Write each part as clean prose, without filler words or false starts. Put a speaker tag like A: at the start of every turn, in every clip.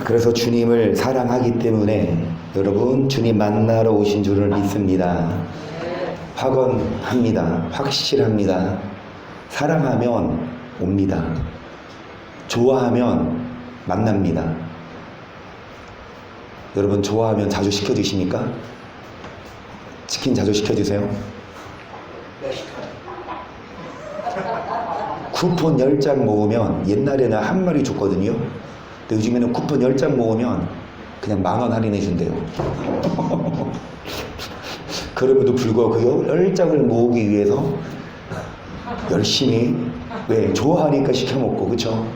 A: 그래서 주님을 사랑하기 때문에 여러분 주님 만나러 오신 줄을 믿습니다. 확언합니다. 확실합니다. 사랑하면 옵니다. 좋아하면 만납니다. 여러분 좋아하면 자주 시켜주십니까? 치킨 자주 시켜주세요?
B: 네, 시켜요.
A: 쿠폰 10장 모으면 옛날에는 한 마리 줬거든요. 근데 요즘에는 쿠폰 10장 모으면 그냥 10,000원 할인해 준대요. 그럼에도 불구하고 그 10장을 모으기 위해서 열심히 왜 좋아하니까 시켜먹고 그쵸?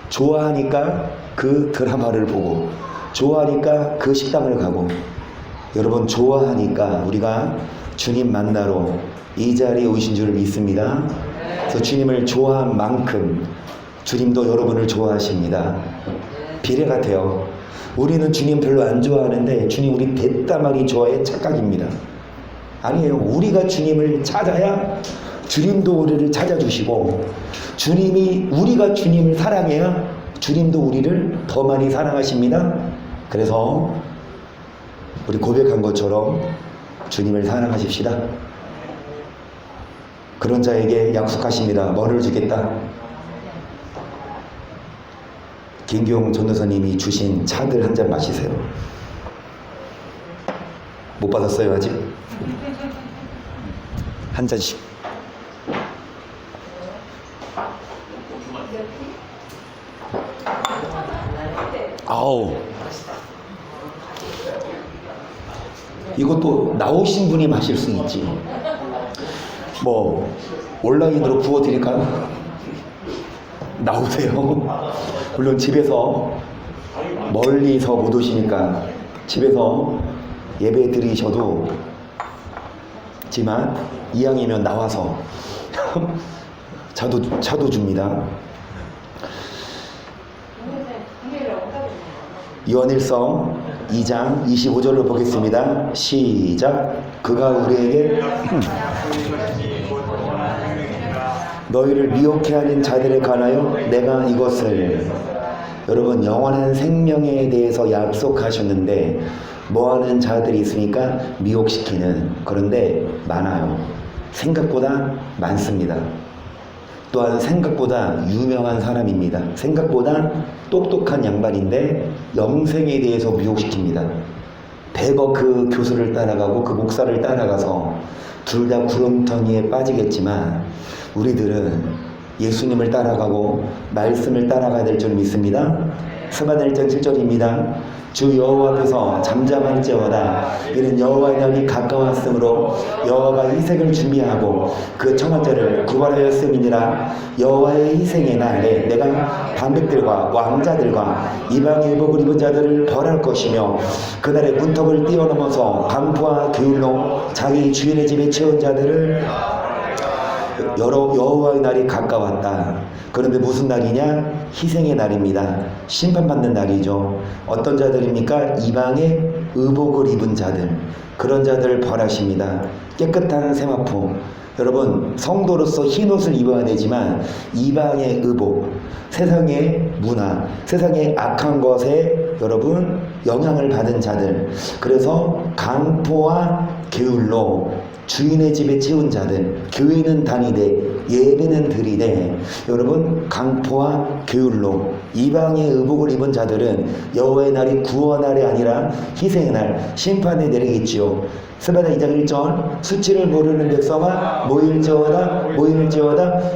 A: 좋아하니까 그 드라마를 보고 좋아하니까 그 식당을 가고 여러분 좋아하니까 우리가 주님 만나러 이 자리에 오신 줄 믿습니다. 그래서 주님을 좋아한 만큼 주님도 여러분을 좋아하십니다. 비례 같아요. 우리는 주님 별로 안 좋아하는데 주님 우리 대담하게 좋아해 착각입니다. 아니에요. 우리가 주님을 찾아야 주님도 우리를 찾아주시고 우리가 주님을 사랑해야 주님도 우리를 더 많이 사랑하십니다. 그래서 우리 고백한 것처럼 주님을 사랑하십시다. 그런 자에게 약속하십니다. 뭐를 주겠다? 김기용 전도사님이 주신 차들 한 잔 마시세요. 못 받았어요 아직? 한 잔씩. 아우, 이것도 나오신 분이 마실 수 있지. 뭐 온라인으로 부어드릴까요? 나오세요. 물론 집에서 멀리서 못 오시니까 집에서 예배 드리셔도 지만 이왕이면 나와서 차도 줍니다. 요한일서 2장 25절로 보겠습니다. 시작. 그가 우리에게 너희를 미혹해 하는 자들에 관하여 내가 이것을 여러분 영원한 생명에 대해서 약속하셨는데 뭐하는 자들이 있으니까 미혹시키는 그런데 많아요. 생각보다 많습니다. 또한 생각보다 유명한 사람입니다. 생각보다 똑똑한 양반인데 영생에 대해서 미혹시킵니다. 대거 그 교수를 따라가고 그 목사를 따라가서 둘 다 구렁텅이에 빠지겠지만 우리들은 예수님을 따라가고 말씀을 따라가야 될 줄 믿습니다. 스가랴 1장 7절입니다. 주 여호와 앞에서 잠잠할지어다. 이는 여호와의 날이 가까웠으므로 여호와가 희생을 준비하고 그 청한 자를 구원하였음이니라. 여호와의 희생의 날에 내가 반백들과 왕자들과 이방의 의복을 입은 자들을 벌할 것이며 그날에 문턱을 뛰어넘어서 강포와 교율로 자기 주인의 집에 채운 자들을 여호와의 날이 가까웠다. 그런데 무슨 날이냐? 희생의 날입니다. 심판받는 날이죠. 어떤 자들입니까? 이방의 의복을 입은 자들. 그런 자들을 벌하십니다. 깨끗한 세마포. 여러분 성도로서 흰옷을 입어야 되지만 이방의 의복, 세상의 문화, 세상의 악한 것에 여러분 영향을 받은 자들. 그래서 강포와 게을로 주인의 집에 채운 자들, 교회는 다니되 예배는 드리되 여러분 강포와 게을로 이방의 의복을 입은 자들은 여호와의 날이 구원날이 아니라 희생의 날 심판에 내리겠지요. 스가랴 2장 1절 수치를 모르는 백성아 모일지어다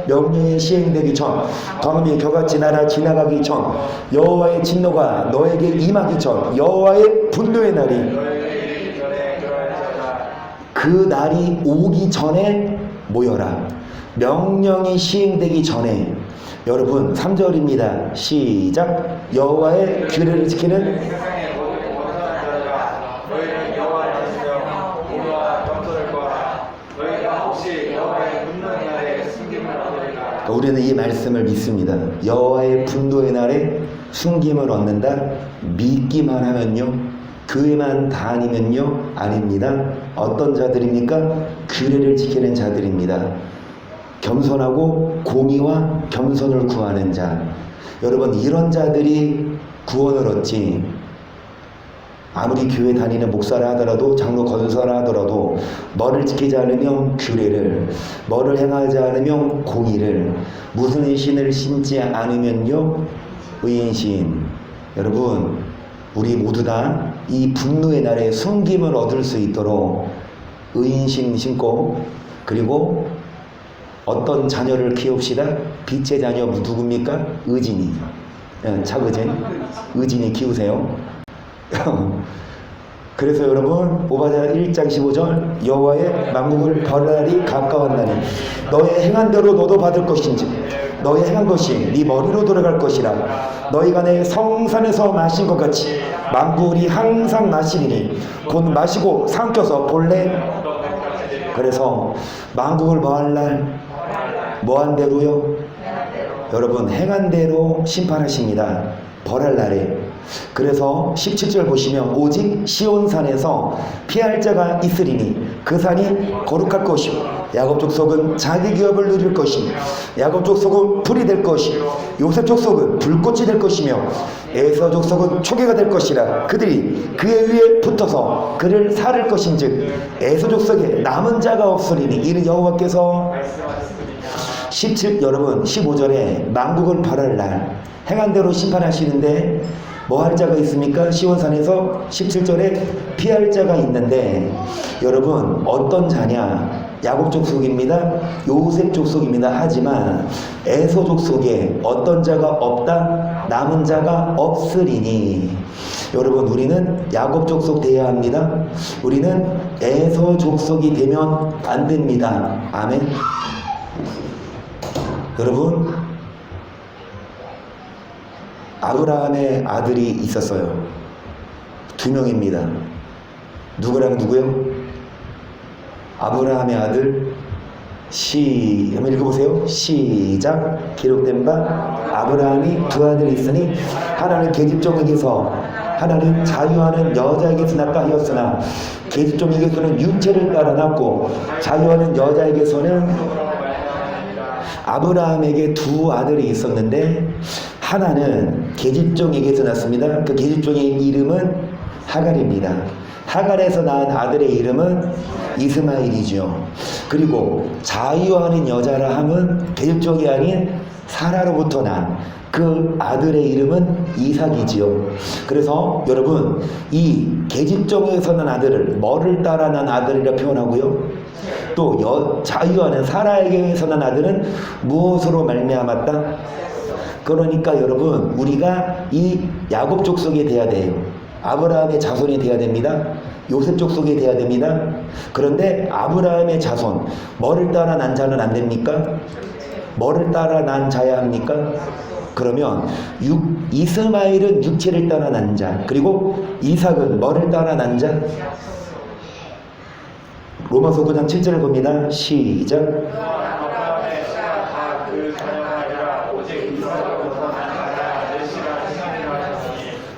A: 명령이 시행되기 전 광음이 겨같이 날아 지나가기 전 여호와의 진노가 너에게 임하기 전 여호와의 분노의 날이 그 날이 오기 전에 모여라. 명령이 시행되기 전에. 여러분 3절입니다. 시작. 여호와의 규례를 지키는 우리는 이 말씀을 믿습니다. 여호와의 분노의 날에 숨김을 얻는다. 믿기만 하면요. 교회만 다니면요? 아닙니다. 어떤 자들입니까? 규례를 지키는 자들입니다. 겸손하고 공의와 겸손을 구하는 자. 여러분, 이런 자들이 구원을 얻지. 아무리 교회 다니는 목사라 하더라도, 장로 권사라 하더라도, 뭐를 지키지 않으면 규례를, 뭐를 행하지 않으면 공의를, 무슨 신을 신지 않으면요 의인신. 여러분, 우리 모두 다 이 분노의 날에 숨김을 얻을 수 있도록 의인신 신고, 그리고 어떤 자녀를 키웁시다. 빛의 자녀 누굽니까? 의진이. 차그진 의진이 키우세요. 그래서 여러분, 오바자 1장 15절, 여호와의 만국을 벌날이 가까웠나니 너의 행한 대로 너도 받을 것인지 너의 행한 것이 네 머리로 돌아갈 것이라. 너희가 내 성산에서 마신 것 같이 만국이 항상 마시리니 곧 마시고 삼켜서 볼래. 그래서 만국을 뭐할 날? 뭐한 대로요? 여러분, 행한 대로 심판하십니다. 벌할 날에. 그래서 17절 보시면 오직 시온산에서 피할 자가 있으리니 그 산이 거룩할 것이요 야곱 족속은 자기 기업을 누릴 것이며 야곱 족속은 불이 될 것이요 요셉 족속은 불꽃이 될 것이며 에서 족속은 초계가 될 것이라. 그들이 그의 위에 붙어서 그를 살을 것인즉 에서 족속에 남은 자가 없으리니 이는 여호와께서 여러분 15절에 만국을 벌할 날 행한 대로 심판하시는데 뭐 할 자가 있습니까? 시온산에서 17절에 피할 자가 있는데, 여러분, 어떤 자냐? 야곱 족속입니다. 요셉 족속입니다. 하지만 에서 족속에 어떤 자가 없다? 남은 자가 없으리니. 여러분, 우리는 야곱 족속 되어야 합니다. 우리는 에서 족속이 되면 안 됩니다. 아멘. 여러분, 아브라함의 아들이 있었어요. 2명입니다. 누구랑 누구요? 아브라함의 아들 한번 읽어보세요. 시작. 기록된 바 아브라함이 두 아들이 있으니 하나는 계집종에게서 하나는 자유하는 여자에게서 낳다 하였으나 계집종에게서는 육체를 따라 낳고 자유하는 여자에게서는. 아브라함에게 두 아들이 있었는데 하나는 계집종에게서 낳습니다. 그 계집종의 이름은 하갈입니다. 하갈에서 낳은 아들의 이름은 이스마엘이죠. 그리고 자유하는 여자라 함은 계집종이 아닌 사라로부터 난 그 아들의 이름은 이삭이지요. 그래서 여러분, 이 계집종에서 난 아들을 뭐를 따라 난 아들이라 표현하고요. 또 자유하는 사라에게서 난 아들은 무엇으로 말미암았다? 그러니까 여러분, 우리가 이 야곱 족속이 돼야 돼요. 아브라함의 자손이 돼야 됩니다. 요셉 족속이 돼야 됩니다. 그런데 아브라함의 자손, 뭐를 따라 난 자는 안 됩니까? 뭐를 따라 난 자야 합니까? 그러면 이스마엘은 육체를 따라 난 자, 그리고 이삭은 뭐를 따라 난 자? 로마서 9장 7절을 봅니다. 시작.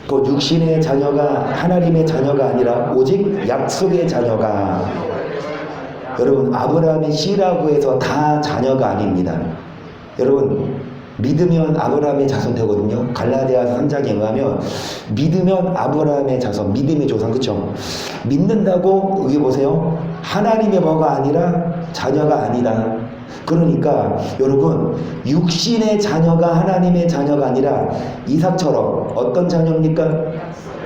A: 그 육신의 자녀가 하나님의 자녀가 아니라 오직 약속의 자녀가. 여러분, 아브라함의 씨라고 해서 다 자녀가 아닙니다. 여러분, 믿으면 아브라함의 자손 되거든요. 갈라디아서 3장에 의하면 믿으면 아브라함의 자손, 믿음의 조상. 그쵸? 믿는다고 여기 보세요. 하나님의 뭐가 아니라 자녀가 아니다. 그러니까 여러분, 육신의 자녀가 하나님의 자녀가 아니라 이삭처럼 어떤 자녀입니까?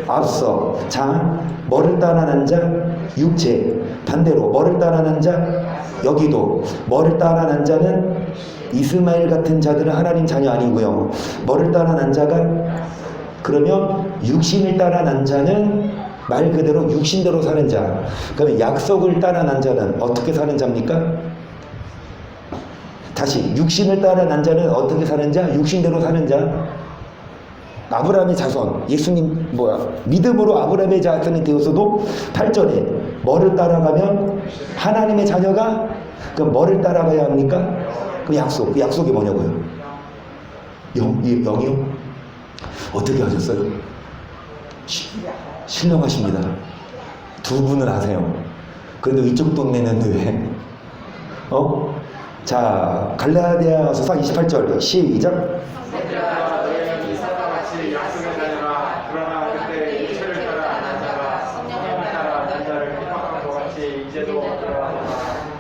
A: 앞서 자, 뭐를 따라 난 자? 육체. 반대로 뭐를 따라 난 자? 여기도 뭐를 따라 난 자는 이스마엘 같은 자들은 하나님 자녀 아니고요. 뭐를 따라 난 자가? 그러면 육신을 따라 난 자는 말 그대로 육신대로 사는 자. 그러면 약속을 따라 난 자는 어떻게 사는 자입니까? 다시, 육신을 따라 난 자는 어떻게 사는 자? 육신대로 사는 자. 아브라함의 자손, 예수님 믿음으로 아브라함의 자손이 되었어도 8절에 뭐를 따라가면 하나님의 자녀가. 그럼 뭐를 따라가야 합니까? 그 약속. 그 약속이 뭐냐고요? 영이요? 어떻게 하셨어요? 신령하십니다. 두 분은 아세요. 그런데 이쪽 동네는 왜? 자, 갈라디아서 4장 28절 시작.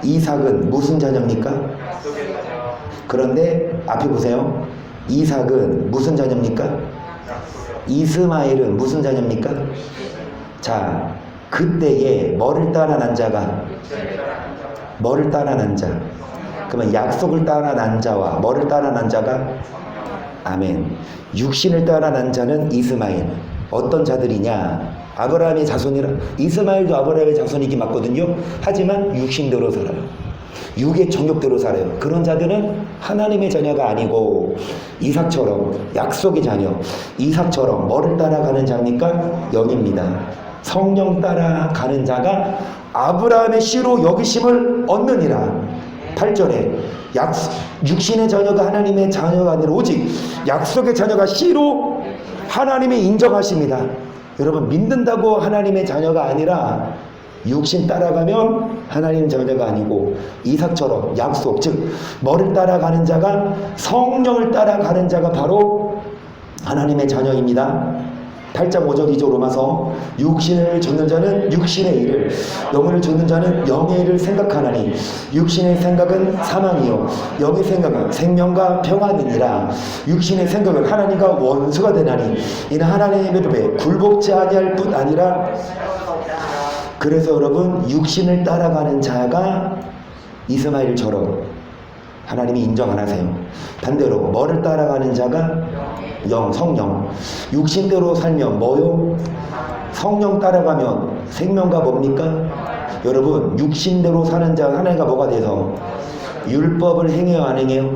A: 이삭은 무슨 자녀입니까?
B: 약속의 자녀.
A: 그런데 앞에 보세요. 이삭은 무슨 자녀입니까?
B: 약속의
A: 이스마엘은 무슨 자녀입니까? 자, 그때에 뭐를 따라 난 자가? 뭐를 따라 난 자? 그러면 약속을 따라 난 자와 뭐를 따라 난 자가? 아멘. 육신을 따라 난 자는 이스마엘. 어떤 자들이냐? 아브라함의 자손이라. 이스마엘도 아브라함의 자손이기 맞거든요. 하지만 육신대로 살아요. 육의 정욕대로 살아요. 그런 자들은 하나님의 자녀가 아니고 이삭처럼 약속의 자녀, 이삭처럼 뭐를 따라가는 자입니까? 영입니다. 성령 따라가는 자가 아브라함의 씨로 여기심을 얻느니라. 8절에 육신의 자녀가 하나님의 자녀가 아니라 오직 약속의 자녀가 씨로 하나님이 인정하십니다. 여러분, 믿는다고 하나님의 자녀가 아니라 육신 따라가면 하나님 자녀가 아니고 이삭처럼 약속, 즉 뭐를 따라가는 자가, 성령을 따라가는 자가 바로 하나님의 자녀입니다. 8장 5절 2절 로마서 육신을 좇는 자는 육신의 일을, 영을 좇는 자는 영의 일을 생각하나니 육신의 생각은 사망이요 영의 생각은 생명과 평안이니라. 육신의 생각은 하나님과 원수가 되나니 이는 하나님의 법에 굴복지 아니할 뿐 아니라. 그래서 여러분, 육신을 따라가는 자가 이스마엘처럼 하나님이 인정 안 하세요. 반대로 뭐를 따라가는 자가 영, 성령. 육신대로 살면 뭐요? 성령 따라가면 생명과 뭡니까? 여러분, 육신대로 사는 자 하나가 뭐가 돼서 율법을 행해요, 안 행해요?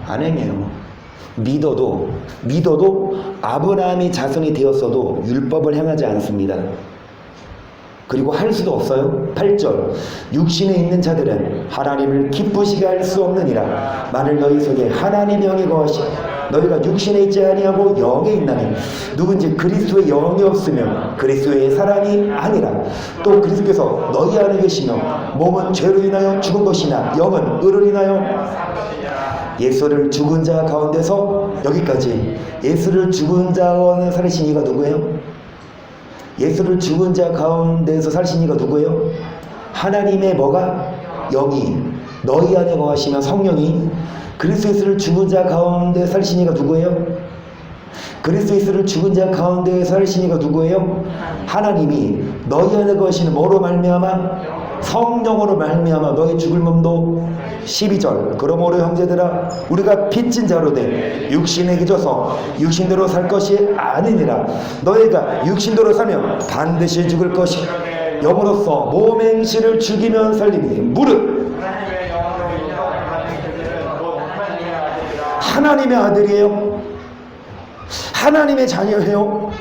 A: 안 행해요. 믿어도 아브라함이 자손이 되었어도 율법을 행하지 않습니다. 그리고 할 수도 없어요. 8절 육신에 있는 자들은 하나님을 기쁘시게 할 수 없느니라. 만일 너희 속에 하나님의 영이 거하시 너희가 육신에 있지 아니하고 영에 있나니 누군지 그리스도의 영이 없으면 그리스도의 사람이 아니라. 또 그리스도께서 너희 안에 계시며 몸은 죄로 인하여 죽은 것이나 영은 의를 인하여. 예수를 죽은 자 가운데서 여기까지. 예수를 죽은 자 가운데 살리신 이가 누구예요? 예수를 죽은 자 가운데서 살신 이가 누구예요? 하나님의 뭐가? 영이 너희 안에 거하시면 성령이. 그리스도 예수를 죽은 자 가운데 살신 이가 누구예요? 그리스도 예수를 죽은 자 가운데 살신 이가 누구예요? 하나님이 너희 안에 거하시는 뭐로 말미암아? 성령으로 말미암아 너희 죽을 몸도. 12절 그러므로 형제들아 우리가 빚진 자로 돼 육신에 기져서 육신대로 살 것이 아니니라. 너희가 육신대로 살면 반드시 죽을 것이 영으로서 몸의 행실을 죽이면 살리니 무릇 하나님의 아들이에요. 하나님의 자녀예요.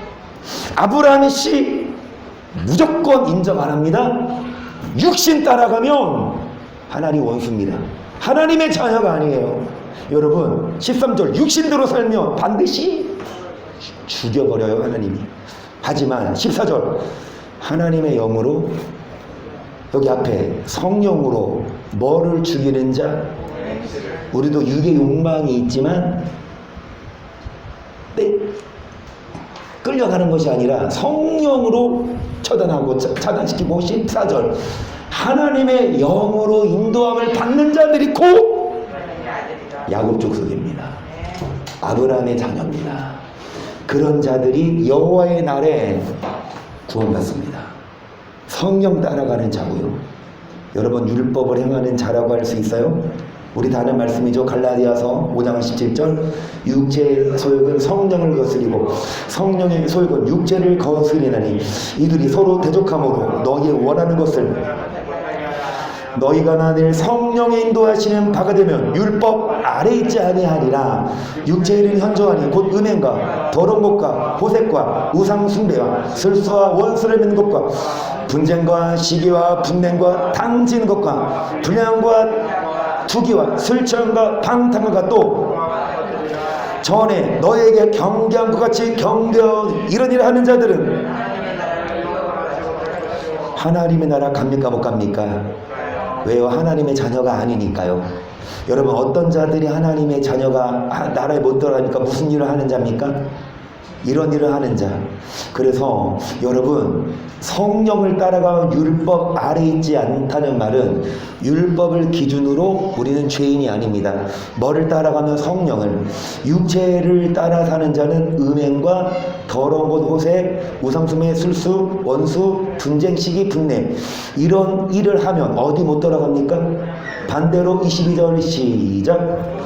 A: 아브라함의 씨 무조건 인정 안 합니다. 육신 따라가면 하나님 원수입니다. 하나님의 자녀가 아니에요. 여러분, 13절 육신대로 살면 반드시 죽여버려요, 하나님이. 하지만 14절 하나님의 영으로, 여기 앞에 성령으로 뭐를 죽이는 자? 우리도 육의 욕망이 있지만 끌려가는 것이 아니라 성령으로 처단하고 차단시키고. 14절 하나님의 영으로 인도함을 받는 자들이 곧 야곱 족속입니다. 아브라함의 자녀입니다. 그런 자들이 여호와의 날에 구원받습니다. 성령 따라가는 자고요. 여러분, 율법을 행하는 자라고 할 수 있어요? 우리 다 아는 말씀이죠. 갈라디아서 5장 17절 육체의 소욕은 성령을 거스리고 성령의 소욕은 육체를 거스리나니 이들이 서로 대적함으로 너희의 원하는 것을 너희가 나를 성령의 인도하시는 바가 되면 율법 아래 있지 아니하리라. 육체의 일은 현저하니 곧 음행과 더러운 것과 호색과 우상 숭배와 술수와 원수를 맺는 것과 분쟁과 시기와 분냉과 당지는 것과 불량과 투기와 술 취함과 방탕과 또 전에 너에게 경계한 것 같이 경계한 이런 일을 하는 자들은 하나님의 나라 갑니까 못 갑니까? 왜요? 하나님의 자녀가 아니니까요. 여러분, 어떤 자들이 하나님의 자녀가 나라에 못 들어가니까 무슨 일을 하는 자입니까? 이런 일을 하는 자. 그래서 여러분, 성령을 따라가면 율법 아래 있지 않다는 말은 율법을 기준으로 우리는 죄인이 아닙니다. 뭐를 따라가면 성령을, 육체를 따라 사는 자는 음행과 더러운 것, 호색, 우상숭배, 술수, 원수, 분쟁, 시기, 분냄, 이런 일을 하면 어디 못 따라갑니까? 반대로 22절 시작.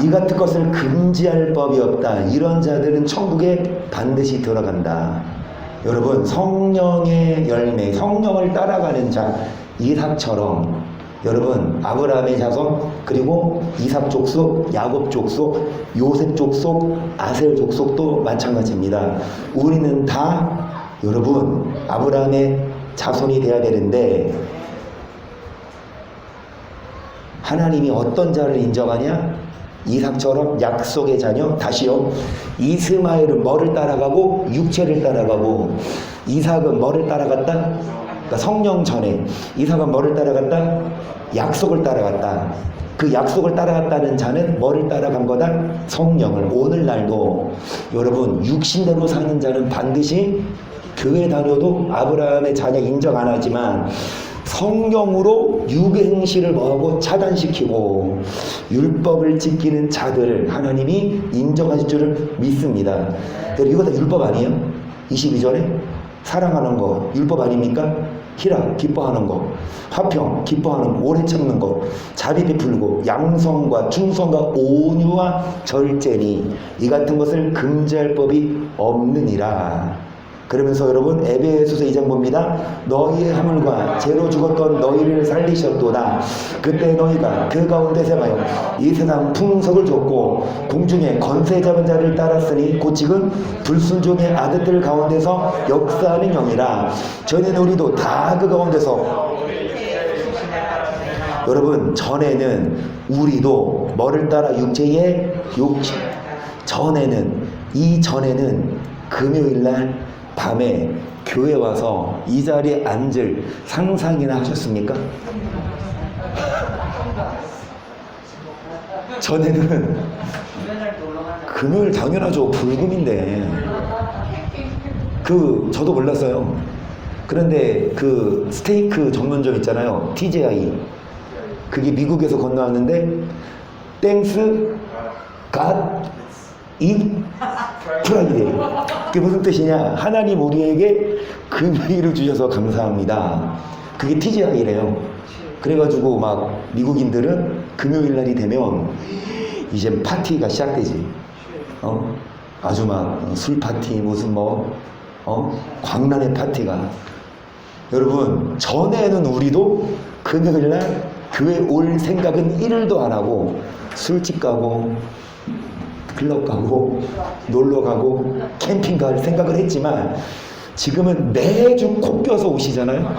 A: 이 같은 것을 금지할 법이 없다. 이런 자들은 천국에 반드시 들어간다. 여러분, 성령의 열매, 성령을 따라가는 자, 이삭처럼 여러분, 아브라함의 자손, 그리고 이삭 족속, 야곱 족속, 요셉 족속, 아셀 족속도 마찬가지입니다. 우리는 다 여러분 아브라함의 자손이 돼야 되는데, 하나님이 어떤 자를 인정하냐? 이삭처럼 약속의 자녀. 다시요, 이스마엘은 뭐를 따라가고? 육체를 따라가고. 이삭은 뭐를 따라갔다? 그러니까 성령 전에. 이삭은 뭐를 따라갔다? 약속을 따라갔다. 그 약속을 따라갔다는 자는 뭐를 따라간 거다? 성령을. 오늘날도 여러분, 육신대로 사는 자는 반드시 교회 다녀도 아브라함의 자녀 인정 안 하지만 성령으로 육행실을 뭐하고 차단시키고 율법을 지키는 자들을 하나님이 인정하실 줄을 믿습니다. 이거 다 율법 아니에요? 22절에 사랑하는 거 율법 아닙니까? 희락, 기뻐하는 거, 화평, 기뻐하는 거, 오래 참는 거, 자비 베풀고, 양성과 충성과 온유와 절제니 이 같은 것을 금지할 법이 없느니라. 그러면서 여러분, 에베소서 2장 봅니다. 너희의 하물과 죄로 죽었던 너희를 살리셨도다. 그때 너희가 그 가운데 생하여 이 세상 풍속을 줬고 공중에 권세 잡은 자를 따랐으니 곧 지금 불순종의 아들들 가운데서 역사하는 영이라. 전에는 우리도 다 그 가운데서 여러분, 전에는 우리도 뭐를 따라? 육체의 욕심. 전에는 금요일날 밤에 교회 와서 이 자리에 앉을 상상이나 하셨습니까? 전에는 금요일 당연하죠. 불금인데. 저도 몰랐어요. 그런데 그 스테이크 전문점 있잖아요. TGI. 그게 미국에서 건너왔는데 땡스 갓 이 프라이데이. 그게 무슨 뜻이냐? 하나님 우리에게 금요일을 주셔서 감사합니다. 그게 TGI래요. 그래가지고 막 미국인들은 금요일 날이 되면 이제 파티가 시작되지. 아주 막 술 파티, 무슨 광란의 파티가. 여러분, 전에는 우리도 금요일 날 교회 올 생각은 1일도 안 하고 술집 가고 클럽 가고 놀러 가고 캠핑 갈 생각을 했지만 지금은 매주 콧뼈서 오시잖아요.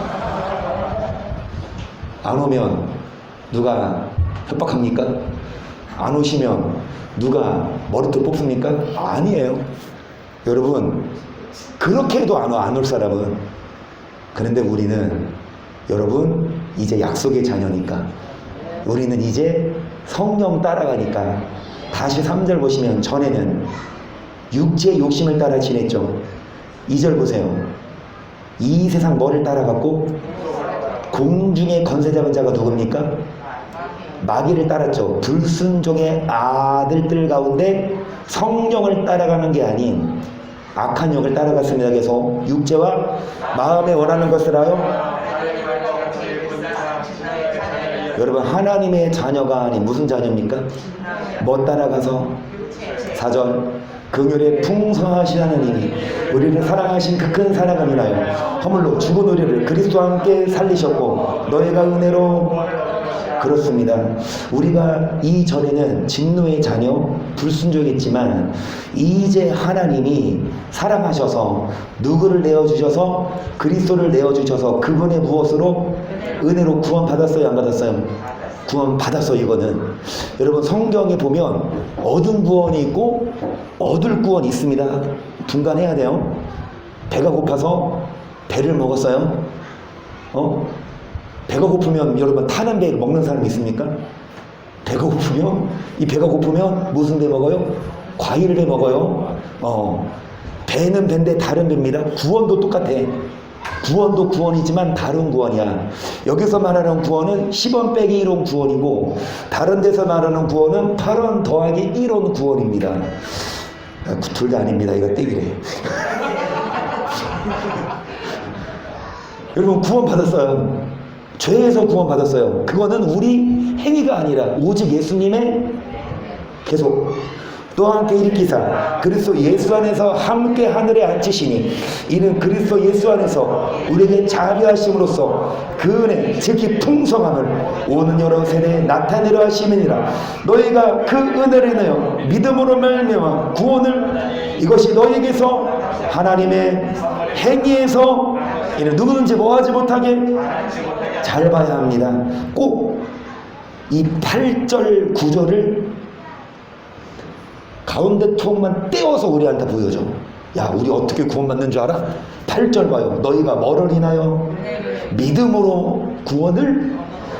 A: 안 오면 누가 협박합니까? 안 오시면 누가 머리털 뽑습니까? 아니에요. 여러분, 그렇게 해도 안 올 사람은. 그런데 우리는 여러분 이제 약속의 자녀니까, 우리는 이제 성령 따라가니까. 다시 3절 보시면, 전에는 육체의 욕심을 따라 지냈죠. 2절 보세요. 이 세상 뭐를 따라갔고? 공중에 권세 잡은 자가 누굽니까? 마귀를 따랐죠. 불순종의 아들들 가운데 성령을 따라가는 게 아닌 악한 영을 따라갔습니다. 그래서 육체와 마음에 원하는 것을 하여. 여러분, 하나님의 자녀가 아닌 무슨 자녀입니까? 뭐 따라가서? 4절, 긍휼에 풍성하신 하나님이 우리를 사랑하신 그 큰 사랑을 인하여 허물로 죽은 우리를 그리스도와 함께 살리셨고 너희가 은혜로. 그렇습니다. 우리가 이전에는 진노의 자녀, 불순종했지만 이제 하나님이 사랑하셔서 누구를 내어주셔서? 그리스도를 내어주셔서 그분의 무엇으로? 은혜로 구원받았어요, 안 받았어요? 구원받았어요. 이거는 여러분, 성경에 보면 얻은 구원이 있고 얻을 구원이 있습니다. 분간해야 돼요. 배가 고파서 배를 먹었어요. 배가 고프면 여러분 타는 배 먹는 사람 있습니까? 배가 고프면 이 배가 고프면 무슨 배 먹어요? 과일 배 먹어요. 배는 배인데 다른 배입니다. 구원도 똑같아. 구원도 구원이지만 다른 구원이야. 여기서 말하는 구원은 10원 빼기 1원 구원이고 다른 데서 말하는 구원은 8원 더하기 1원 구원입니다. 둘 다 아닙니다. 이거 떼기래. 여러분 구원 받았어요. 죄에서 구원 받았어요. 그거는 우리 행위가 아니라 오직 예수님의 계속 또 함께 일으키사 그리스도 예수 안에서 함께 하늘에 앉히시니 이는 그리스도 예수 안에서 우리에게 자비하심으로써 그 은혜 즉히 풍성함을 오는 여러 세대에 나타내려 하심이니라. 너희가 그 은혜를 인하여 믿음으로 말미암아 구원을 이것이 너희에게서 하나님의 행위에서 이는 누구든지 뭐하지 못하게 잘 봐야 합니다. 꼭 이 8절 9절을 가운데 통만 떼어서 우리한테 보여줘. 야, 우리 어떻게 구원받는 줄 알아? 8절 봐요. 너희가 뭐를 인하여? 믿음으로 구원을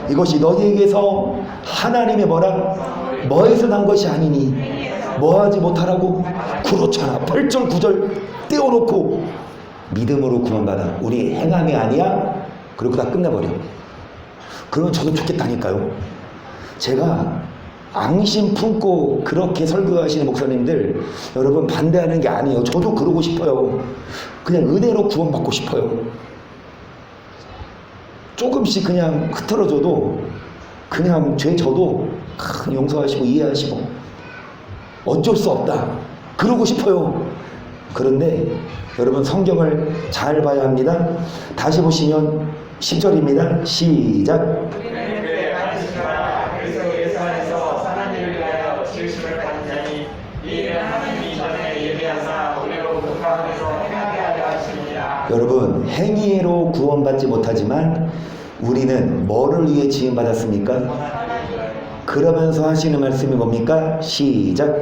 A: 이것이 너희에게서 하나님의 뭐라? 뭐에서 난 것이 아니니 뭐하지 못하라고? 그렇잖아. 8절 9절 떼어놓고 믿음으로 구원받아. 우리 행함이 아니야? 그리고 다 끝내버려. 그러면 저도 좋겠다니까요. 제가 앙심 품고 그렇게 설교하시는 목사님들 여러분 반대하는 게 아니에요. 저도 그러고 싶어요. 그냥 은혜로 구원받고 싶어요. 조금씩 그냥 흐트러져도 그냥 죄 져도 용서하시고 이해하시고 어쩔 수 없다. 그러고 싶어요. 그런데 여러분 성경을 잘 봐야 합니다. 다시 보시면 10절입니다. 시작. 여러분 행위로 구원받지 못하지만 우리는 뭐를 위해 지음받았습니까? 그러면서 하시는 말씀이 뭡니까? 시작.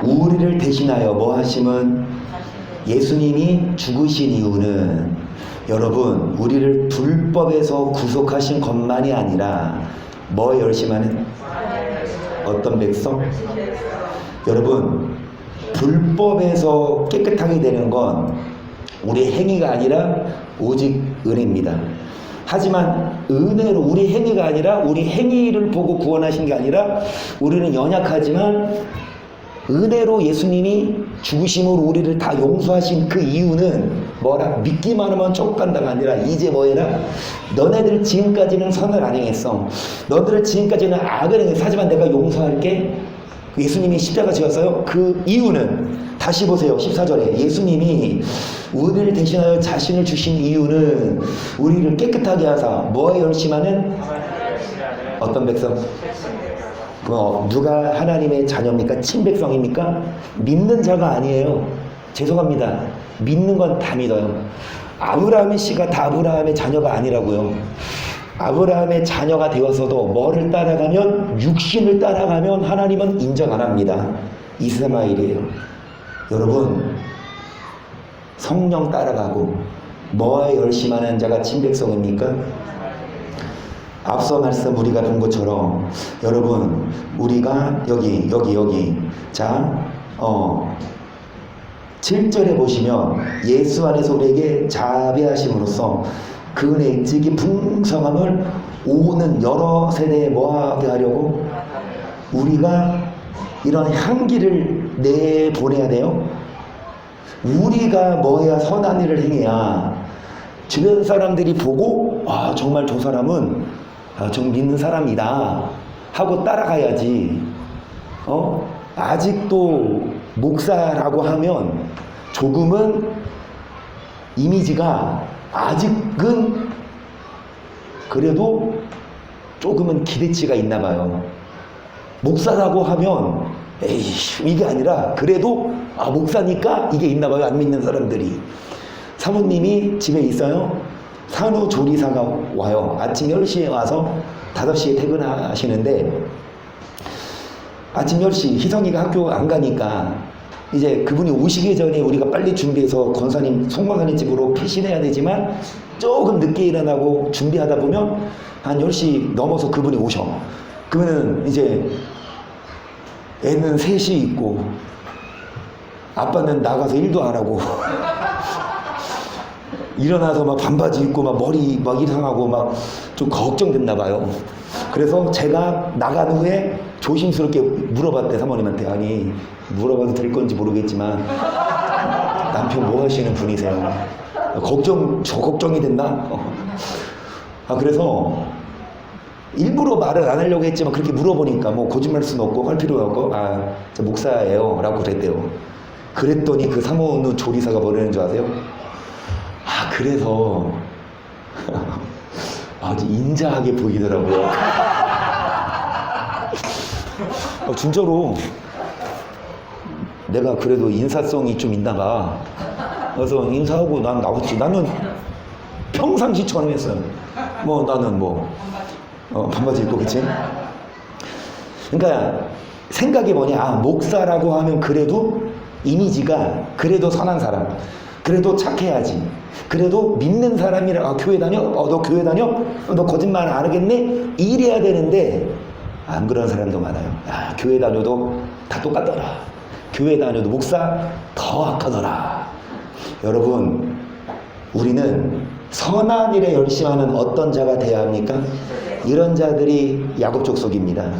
A: 우리를 대신하여 뭐 하심은 예수님이 죽으신 이유는 여러분 우리를 불법에서 구속하신 것만이 아니라 뭐 열심하는 어떤 백성? 여러분 불법에서 깨끗하게 되는 건 우리 행위가 아니라 오직 은혜입니다. 하지만 은혜로 우리 행위가 아니라 우리 행위를 보고 구원하신 게 아니라 우리는 연약하지만 은혜로 예수님이 죽으심으로 우리를 다 용서하신 그 이유는 뭐라? 믿기만 하면 족간다가 아니라 이제 뭐해라? 너네들 지금까지는 선을 안 행했어. 너희들 지금까지는 악을 행했어. 하지만 내가 용서할게. 예수님이 십자가 지었어요. 그 이유는 다시 보세요. 14절에 예수님이 우리를 대신하여 자신을 주신 이유는 우리를 깨끗하게 하사 뭐에 열심하는 어떤 백성? 누가 하나님의 자녀입니까? 친백성입니까? 믿는 자가 아니에요. 죄송합니다. 믿는 건 다 믿어요. 아브라함의 씨가 다 아브라함의 자녀가 아니라고요. 아브라함의 자녀가 되어서도 뭐를 따라가면 육신을 따라가면 하나님은 인정 안 합니다. 이스마엘이에요. 여러분 성령 따라가고 뭐에 열심하는 자가 친백성입니까? 앞서 말씀 우리가 본 것처럼 여러분 우리가 여기 자 7절에 보시면 예수 안에서 우리에게 자비하심으로써 그 은혜의 일찍이 풍성함을 오는 여러 세대에 뭐하게 하려고 우리가 이런 향기를 내보내야 돼요. 우리가 뭐해야 선한 일을 행해야 주변 사람들이 보고 아 정말 저 사람은 좀 믿는 사람이다 하고 따라가야지. 아직도 목사라고 하면 조금은 이미지가 아직은 그래도 조금은 기대치가 있나 봐요. 목사라고 하면 에이 이게 아니라 그래도 목사니까 이게 있나 봐요. 안 믿는 사람들이. 사모님이 집에 있어요. 산후조리사가 와요. 아침 10시에 와서 5시에 퇴근하시는데 아침 10시 희성이가 학교 안 가니까 이제 그분이 오시기 전에 우리가 빨리 준비해서 권사님, 송권사님 집으로 피신해야 되지만 조금 늦게 일어나고 준비하다 보면 한 10시 넘어서 그분이 오셔. 그러면은 이제 애는 셋이 있고 아빠는 나가서 일도 안 하고 일어나서 막 반바지 입고 막 머리 막 이상하고 막 좀 걱정됐나 봐요. 그래서 제가 나간 후에 조심스럽게 물어봤대, 사모님한테. 아니, 물어봐도 될 건지 모르겠지만 남편 뭐 하시는 분이세요? 저 걱정이 됐나? 그래서 일부러 말을 안 하려고 했지만 그렇게 물어보니까 뭐 거짓말 수는 없고 할 필요가 없고 저 목사예요 라고 그랬대요. 그랬더니 그 사모는 조리사가 뭐라는 줄 아세요? 그래서 아주 인자하게 보이더라고요. 진짜로 내가 그래도 인사성이 좀 있나 봐. 그래서 인사하고 난 나왔지. 나는 평상시처럼 했어요. 뭐 나는 반바지 입고, 그치? 그러니까 생각이 뭐냐, 목사라고 하면 그래도 이미지가 그래도 선한 사람, 그래도 착해야지, 그래도 믿는 사람이라. 교회 다녀? 너 교회 다녀? 너 거짓말 안 하겠네? 이래야 되는데 안 그런 사람도 많아요. 교회 다녀도 다 똑같더라. 교회 다녀도 목사 더 악하더라. 여러분, 우리는 선한 일에 열심하는 어떤 자가 되어야 합니까? 이런 자들이 야곱 족속입니다.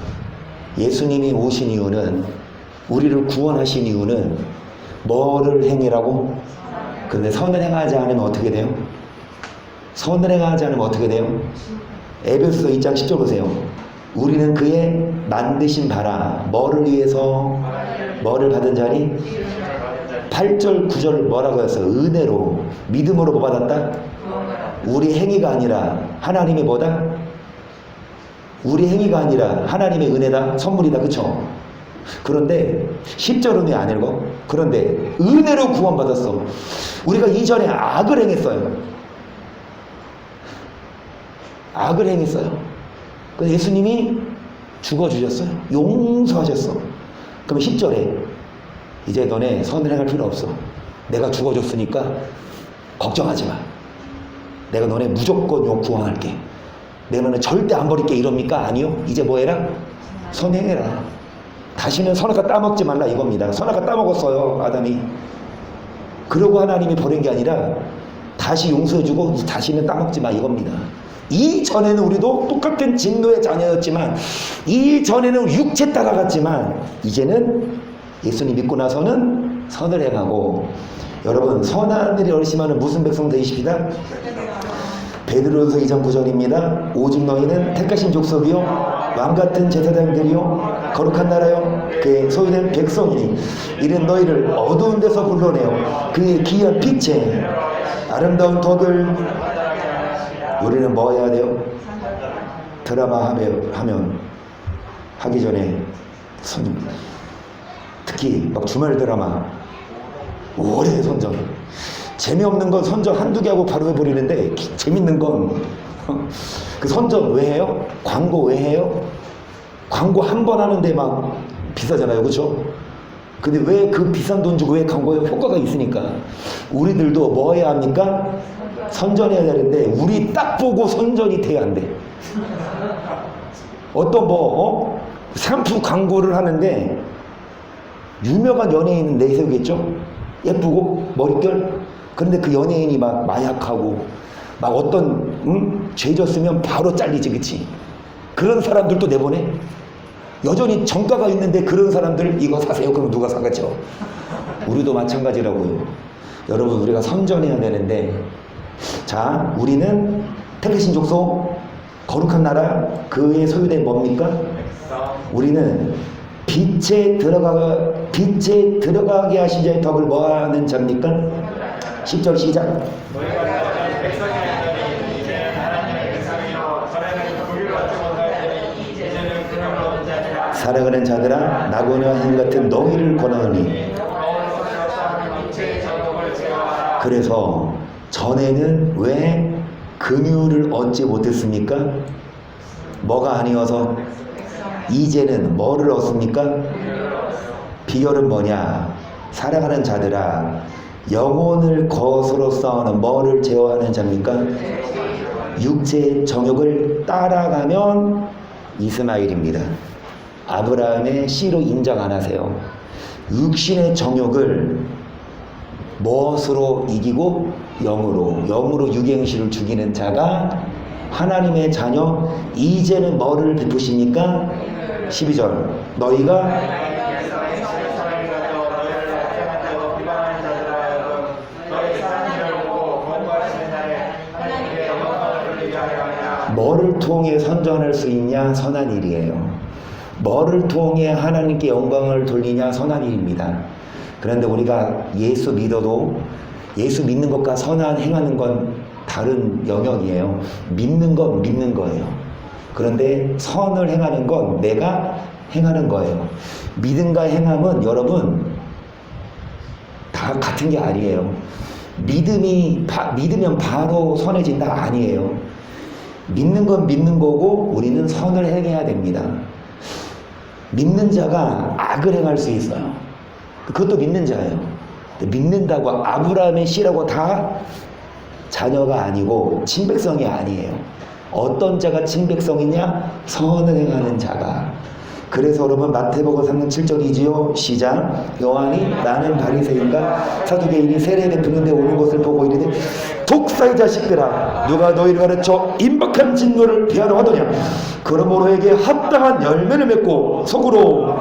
A: 예수님이 오신 이유는, 우리를 구원하신 이유는 뭐를 행위라고? 그런데 선을 행하지 않으면 어떻게 돼요? 선을 행하지 않으면 어떻게 돼요? 에베소서 2장 10절 보세요. 우리는 그의 만드신 바라. 뭐를 위해서? 뭐를 받은 자니? 8절 9절 뭐라고 했어요? 은혜로, 믿음으로 뭐 받았다? 우리 행위가 아니라 하나님의 뭐다? 우리 행위가 아니라 하나님의 은혜다, 선물이다, 그쵸? 그런데 10절은 왜 안 읽어? 그런데 은혜로 구원받았어. 우리가 이전에 악을 행했어요. 악을 행했어요. 그래서 예수님이 죽어주셨어요. 용서하셨어. 그럼 10절에 이제 너네 선을 행할 필요 없어. 내가 죽어줬으니까 걱정하지 마. 내가 너네 무조건 구원할게. 내가 너네 절대 안 버릴게. 이럽니까? 아니요. 이제 뭐 해라? 선행해라. 다시는 선악과 따먹지 말라 이겁니다. 선악과 따먹었어요, 아담이. 그러고 하나님이 버린 게 아니라 다시 용서해주고 다시는 따먹지 마 이겁니다. 이전에는 우리도 똑같은 진노의 자녀였지만, 이전에는 육체 따라갔지만, 이제는 예수님 믿고 나서는 선을 행하고. 여러분, 선한 일에 열심하는 무슨 백성 되십시다? 베드로전서 2장 9절입니다. 오직 너희는 택하신 족속이요 왕같은 제사장들이요 거룩한 나라요 그의 소유된 백성이니 이는 너희를 어두운 데서 불러내어 그의 귀한 빛에 아름다운 덕을. 우리는 뭐 해야 돼요? 드라마 하면 하기 전에 특히 막 주말 드라마 오래 선전, 재미없는 건 선전 한두 개 하고 바로 해버리는데 재밌는 건 그 선전 왜 해요? 광고 왜 해요? 광고 한 번 하는데 막 비싸잖아요, 그렇죠? 근데 왜 그 비싼 돈 주고 왜 광고에 효과가 있으니까. 우리들도 뭐 해야 합니까? 선전해야 되는데 우리 딱 보고 선전이 돼야 안 돼. 어떤 샴푸 광고를 하는데 유명한 연예인은 내세우겠죠? 예쁘고 머릿결. 그런데 그 연예인이 막 마약하고 막 어떤 죄 졌으면 바로 잘리지, 그치? 그런 사람들도 내보내. 여전히 정가가 있는데 그런 사람들 이거 사세요. 그럼 누가 사겠죠? 우리도 마찬가지라고요. 여러분, 우리가 선전해야 되는데, 자, 우리는 택하신 족속, 거룩한 나라, 그의 소유된 뭡니까? 우리는 빛에 들어가게 하신 자의 덕을 뭐하는 자입니까? 10절 시작. 살아가는 자들아, 나고나 햄 같은 너희를 권하노니. 그래서 전에는 왜 긍휼을 얻지 못했습니까? 뭐가 아니어서? 이제는 뭐를 얻습니까? 비결은 뭐냐? 사랑하는 자들아, 영혼을 것으로 싸우는 뭐를 제어하는 자입니까? 육체의 정욕을 따라가면 이스마엘입니다. 아브라함의 씨로 인정 안 하세요. 육신의 정욕을 무엇으로 이기고? 영으로 육행실을 죽이는 자가 하나님의 자녀. 이제는 뭐를 베푸십니까? 12절 너희가 뭐를 통해 선전할 수 있냐? 선한 일이에요. 뭐를 통해 하나님께 영광을 돌리냐? 선한 일입니다. 그런데 우리가 예수 믿어도 예수 믿는 것과 선한 행하는 건 다른 영역이에요. 믿는 건 믿는 거예요. 그런데 선을 행하는 건 내가 행하는 거예요. 믿음과 행함은 여러분 다 같은 게 아니에요. 믿으면 바로 선해진다? 아니에요. 믿는 건 믿는 거고 우리는 선을 행해야 됩니다. 믿는 자가 악을 행할 수 있어요. 그것도 믿는 자예요. 믿는다고 아브라함의 씨라고 다 자녀가 아니고 친백성이 아니에요. 어떤 자가 친백성이냐? 선을 행하는 자가. 그래서 여러분 마태복음 3장 7절이지요. 시작. 요한이 나는 바리새인과 사두개인이 세례 베푸는 데 오는 것을 보고 이르되 독사의 자식들아, 누가 너희를 가르쳐 임박한 진노를 피하려 하더냐? 그러므로 에게 합당한 열매를 맺고 속으로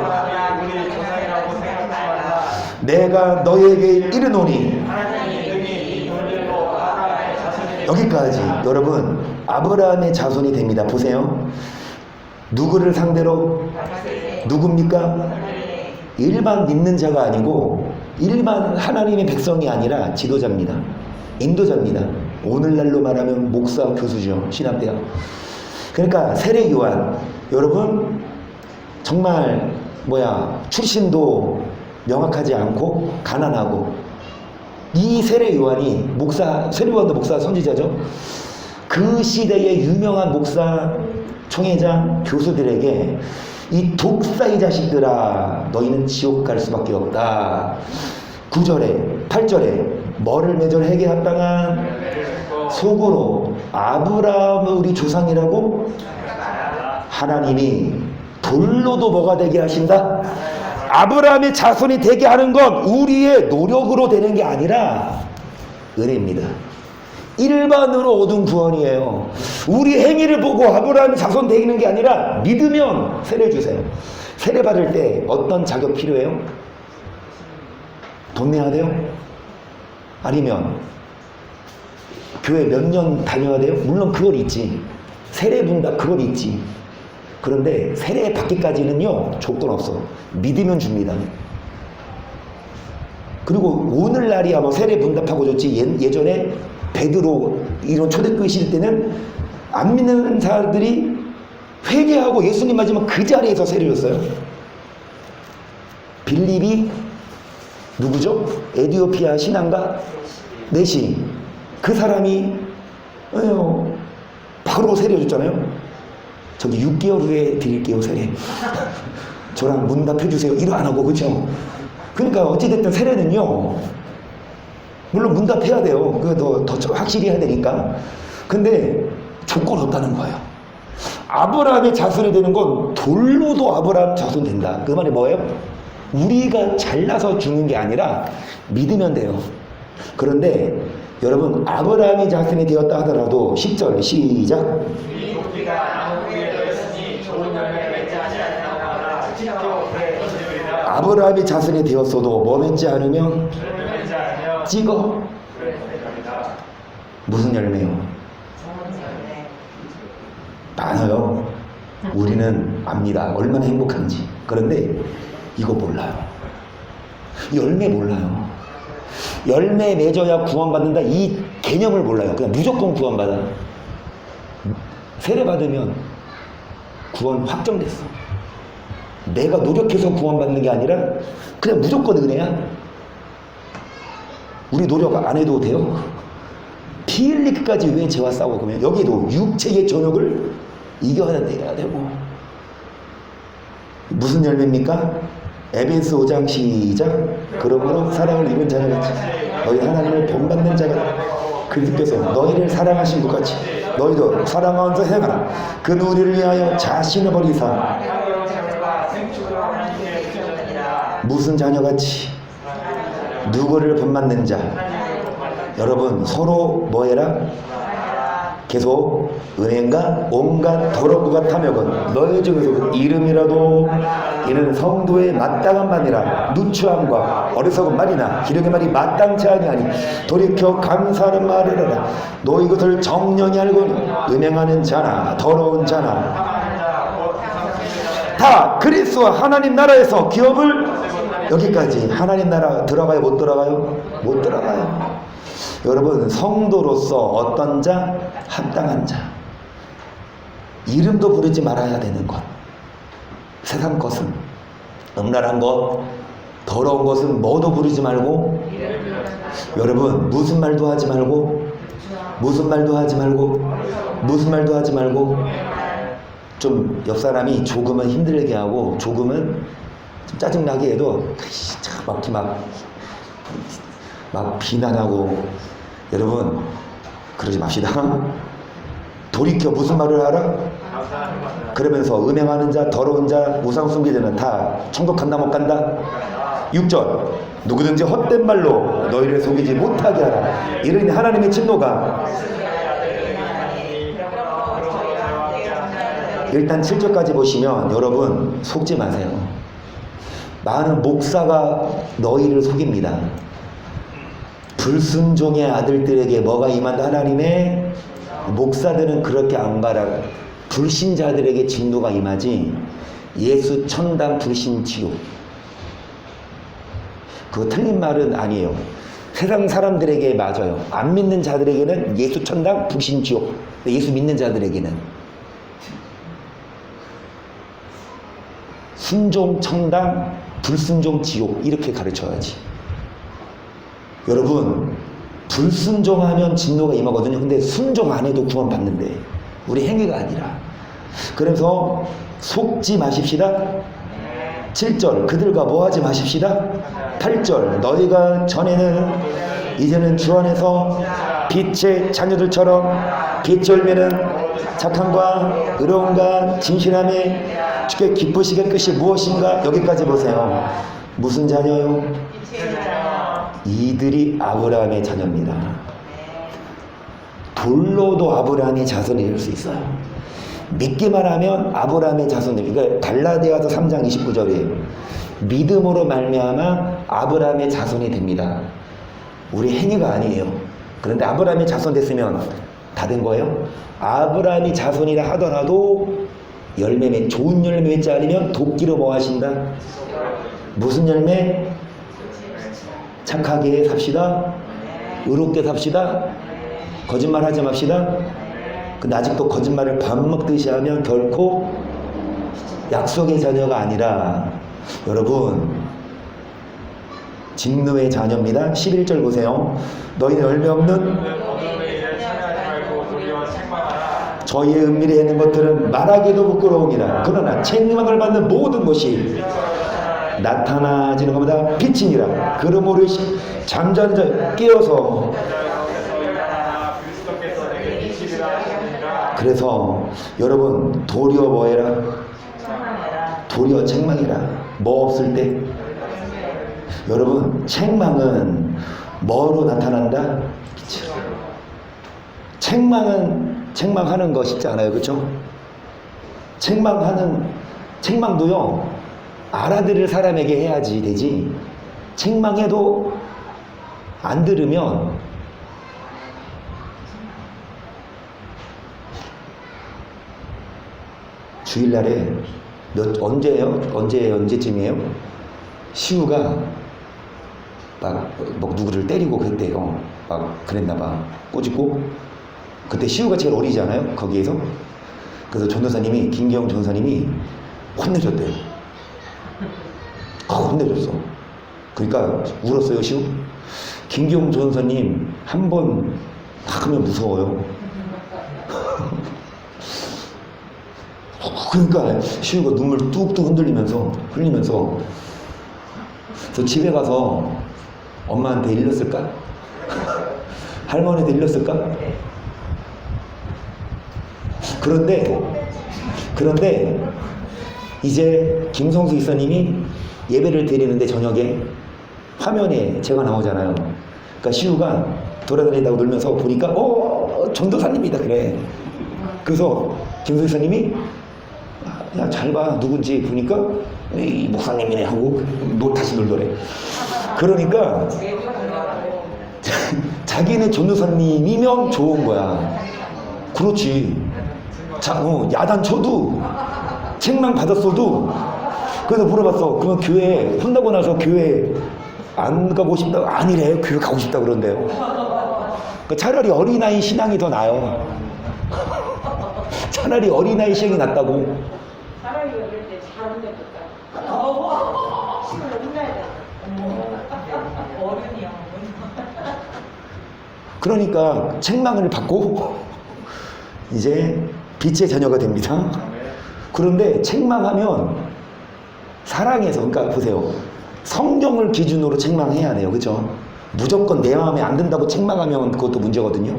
A: 내가 너희에게 이르노니. 여기까지. 여러분 아브라함의 자손이 됩니다. 보세요. 누구를 상대로? 누굽니까? 일반 믿는 자가 아니고 일반 하나님의 백성이 아니라 지도자입니다. 인도자입니다. 오늘날로 말하면 목사, 교수죠. 신학대학. 그러니까 세례 요한, 여러분 정말 출신도 명확하지 않고 가난하고, 이 세례 요한이 세례 요한도 목사 선지자죠. 그 시대의 유명한 목사, 총회장, 교수들에게 이 독사의 자식들아, 너희는 지옥 갈 수밖에 없다. 9절에 8절에 뭐를 맺어내게 합당한 속으로 아브라함은 우리 조상이라고 하나님이 돌로도 뭐가 되게 하신다? 아브라함의 자손이 되게 하는 건 우리의 노력으로 되는 게 아니라 은혜입니다. 일반으로 얻은 구원이에요. 우리 행위를 보고 아브라함의 자손 되는 게 아니라 믿으면 세례 주세요. 세례 받을 때 어떤 자격 필요해요? 돈 내야 돼요? 아니면 교회 몇 년 다녀야 돼요? 물론 그건 있지. 세례 분다 그건 있지. 그런데 세례 받기까지는요 조건 없어. 믿으면 줍니다. 그리고 오늘날이야 세례 분답하고 좋지. 예전에 베드로 이런 초대교회 시대 때는 안 믿는 사람들이 회개하고 예수님 맞으면 그 자리에서 세례를 줬어요. 빌립이 누구죠? 에디오피아 신앙가 네시. 그 사람이 바로 세례 줬잖아요. 저기 6개월 후에 드릴게요 세례. 저랑 문답해 주세요. 일 안 하고. 그렇죠? 그러니까 어찌됐든 세례는요 물론 문답해야 돼요. 그거 더 확실히 해야 되니까. 근데 조건 없다는 거예요. 아브라함의 자손이 되는 건 돌로도 아브라함 자손 된다. 그 말이 뭐예요? 우리가 잘나서 주는 게 아니라 믿으면 돼요. 그런데 여러분 아브라함이 자손이 되었다 하더라도 10절 시작. 아브라함이 자손이 되었어도 뭐 맺지 않으면 찍어. 무슨 열매요? 많아요. 우리는 압니다. 얼마나 행복한지. 그런데 이거 몰라요. 열매 몰라요. 열매 맺어야 구원받는다 이 개념을 몰라요. 그냥 무조건 구원받아. 세례 받으면 구원 확정됐어. 내가 노력해서 구원받는 게 아니라 그냥 무조건 은혜야. 우리 노력 안 해도 돼요? 피 흘리기까지 왜 죄와 싸우고. 그러면 여기도 육체의 정욕을 이겨야 돼야 되고 무슨 열매입니까? 에베소 5장 시작. 그러므로 사랑을 입은 자녀같이 너희 하나님을 본받는 자가 그리스도께서 너희를 사랑하신 것 같이 너희도 사랑하면서 행하라. 그는 우리를 위하여 자신을 버리사 무슨 자녀같이 누구를 본받는 자. 여러분 서로 뭐해라? 계속 은행과 온갖 더러움과 탐욕은 너희 중에서 이름이라도 이는 성도의 마땅한 말이라 누추함과 어리석은 말이나 기력의 말이 마땅치 아니하니 돌이켜 감사하는 말을 하라. 너희 것을 정령히 알고니 은행하는 자나 더러운 자나 다 그리스도와 하나님 나라에서 기업을 여기까지. 하나님 나라 들어가요? 못 들어가요? 못 들어가요. 여러분 성도로서 어떤 자? 합당한 자. 이름도 부르지 말아야 되는 것. 세상 것은 음란한 것, 더러운 것은 뭐도 부르지 말고. 여러분 무슨 말도 하지 말고 무슨 말도 하지 말고 무슨 말도 하지 말고. 좀 옆 사람이 조금은 힘들게 하고 조금은 좀 짜증나게 해도 막 비난하고. 여러분 그러지 맙시다. 돌이켜 무슨 말을 하라? 그러면서 음행하는 자, 더러운 자, 우상 숭배자는 다 천국 간다 못 간다? 6절 누구든지 헛된 말로 너희를 속이지 못하게 하라. 이러니 하나님의 진노가. 일단 7절까지 보시면 여러분 속지 마세요. 많은 목사가 너희를 속입니다. 불순종의 아들들에게 뭐가 임한다? 하나님의 목사들은 그렇게 안 가라. 불신자들에게 진노가 임하지 예수 천당 불신 지옥. 그거 틀린 말은 아니에요. 세상 사람들에게 맞아요. 안 믿는 자들에게는 예수 천당 불신 지옥. 예수 믿는 자들에게는 순종 천당 불순종 지옥. 이렇게 가르쳐야지. 여러분 불순종하면 진노가 임하거든요. 근데 순종 안 해도 구원 받는데 우리 행위가 아니라. 그래서 속지 마십시다. 7절 그들과 뭐하지 마십시다. 8절 너희가 전에는 이제는 주 안에서 빛의 자녀들처럼 빛의 열매는 착함과 의로움과 진실함에 주께 기쁘시게 끝이 무엇인가. 여기까지 보세요. 무슨 자녀요? 이들이 아브라함의 자녀입니다. 돌로도 아브라함의 자손이 될 수 있어요. 믿기만 하면 아브라함의 자손들. 그러니까 갈라디아서 3장 29절이에요. 믿음으로 말미암아 아브라함의 자손이 됩니다. 우리 행위가 아니에요. 그런데 아브라함의 자손 됐으면 다 된 거예요. 아브라함이 자손이라 하더라도 열매, 좋은 열매 맺지 않으면 도끼로 뭐 하신다? 무슨 열매? 착하게 삽시다. 의롭게 삽시다. 거짓말 하지 맙시다. 근데 아직도 거짓말을 밥 먹듯이 하면 결코 약속의 자녀가 아니라 여러분 진노의 자녀입니다. 11절 보세요. 너희는 열매 없는 저희의 은밀히 있는 것들은 말하기도 부끄러움이라. 그러나 책망을 받는 모든 것이 나타나지는 것보다 빛이니라. 그러므로 잠자는 자 깨어서. 그래서 여러분 도리어 뭐해라? 도리어 책망이라. 뭐 없을 때? 여러분 책망은 뭐로 나타난다? 빛으로. 책망하는 거 쉽지 않아요. 그렇죠? 책망도요 알아들을 사람에게 해야지 되지. 책망해도 안 들으면 주일날에 언제쯤이에요? 시우가 막 누구를 때리고 그랬대요. 막 그랬나봐. 꼬집고. 그때 시우가 제일 어리잖아요. 거기에서. 그래서 전도사님이 김기영 전도사님이 혼내줬대요. 혼내줬어. 그러니까 울었어요. 시우. 김기영 전도사님 한 번 딱 하면 무서워요. 그러니까 시우가 눈물 뚝뚝 흘리면서 저 집에 가서 엄마한테 일렀을까? 할머니한테 일렀을까? 그런데 이제 김성수 이사님이 예배를 드리는데 저녁에 화면에 제가 나오잖아요. 그러니까 시우가 돌아다니다가 놀면서 보니까 전도사님이다 그래. 그래서 김성수 이사님이 야 잘 봐 누군지 보니까 이 목사님이네 하고 다시 놀더래. 그러니까 자기네 전도사님이면 좋은 거야. 그렇지. 야단 쳐도 책망 받았어도. 그래서 물어봤어. 그러면 교회 혼나고 나서 교회 안 가고 싶다? 아니래. 교회 가고 싶다 그런대요. 그러니까 차라리 어린아이 신앙이 더 나아요. 차라리 어린아이 신앙이 낫다고.
C: 사람이 그럴 때 잘못 됐다. 힘을 혼나야 돼. 어른이야.
A: 그러니까 책망을 받고 이제 빛의 자녀가 됩니다. 그런데 책망하면 사랑해서, 그러니까 보세요. 성경을 기준으로 책망해야 돼요. 그죠? 무조건 내 마음에 안 든다고 책망하면 그것도 문제거든요.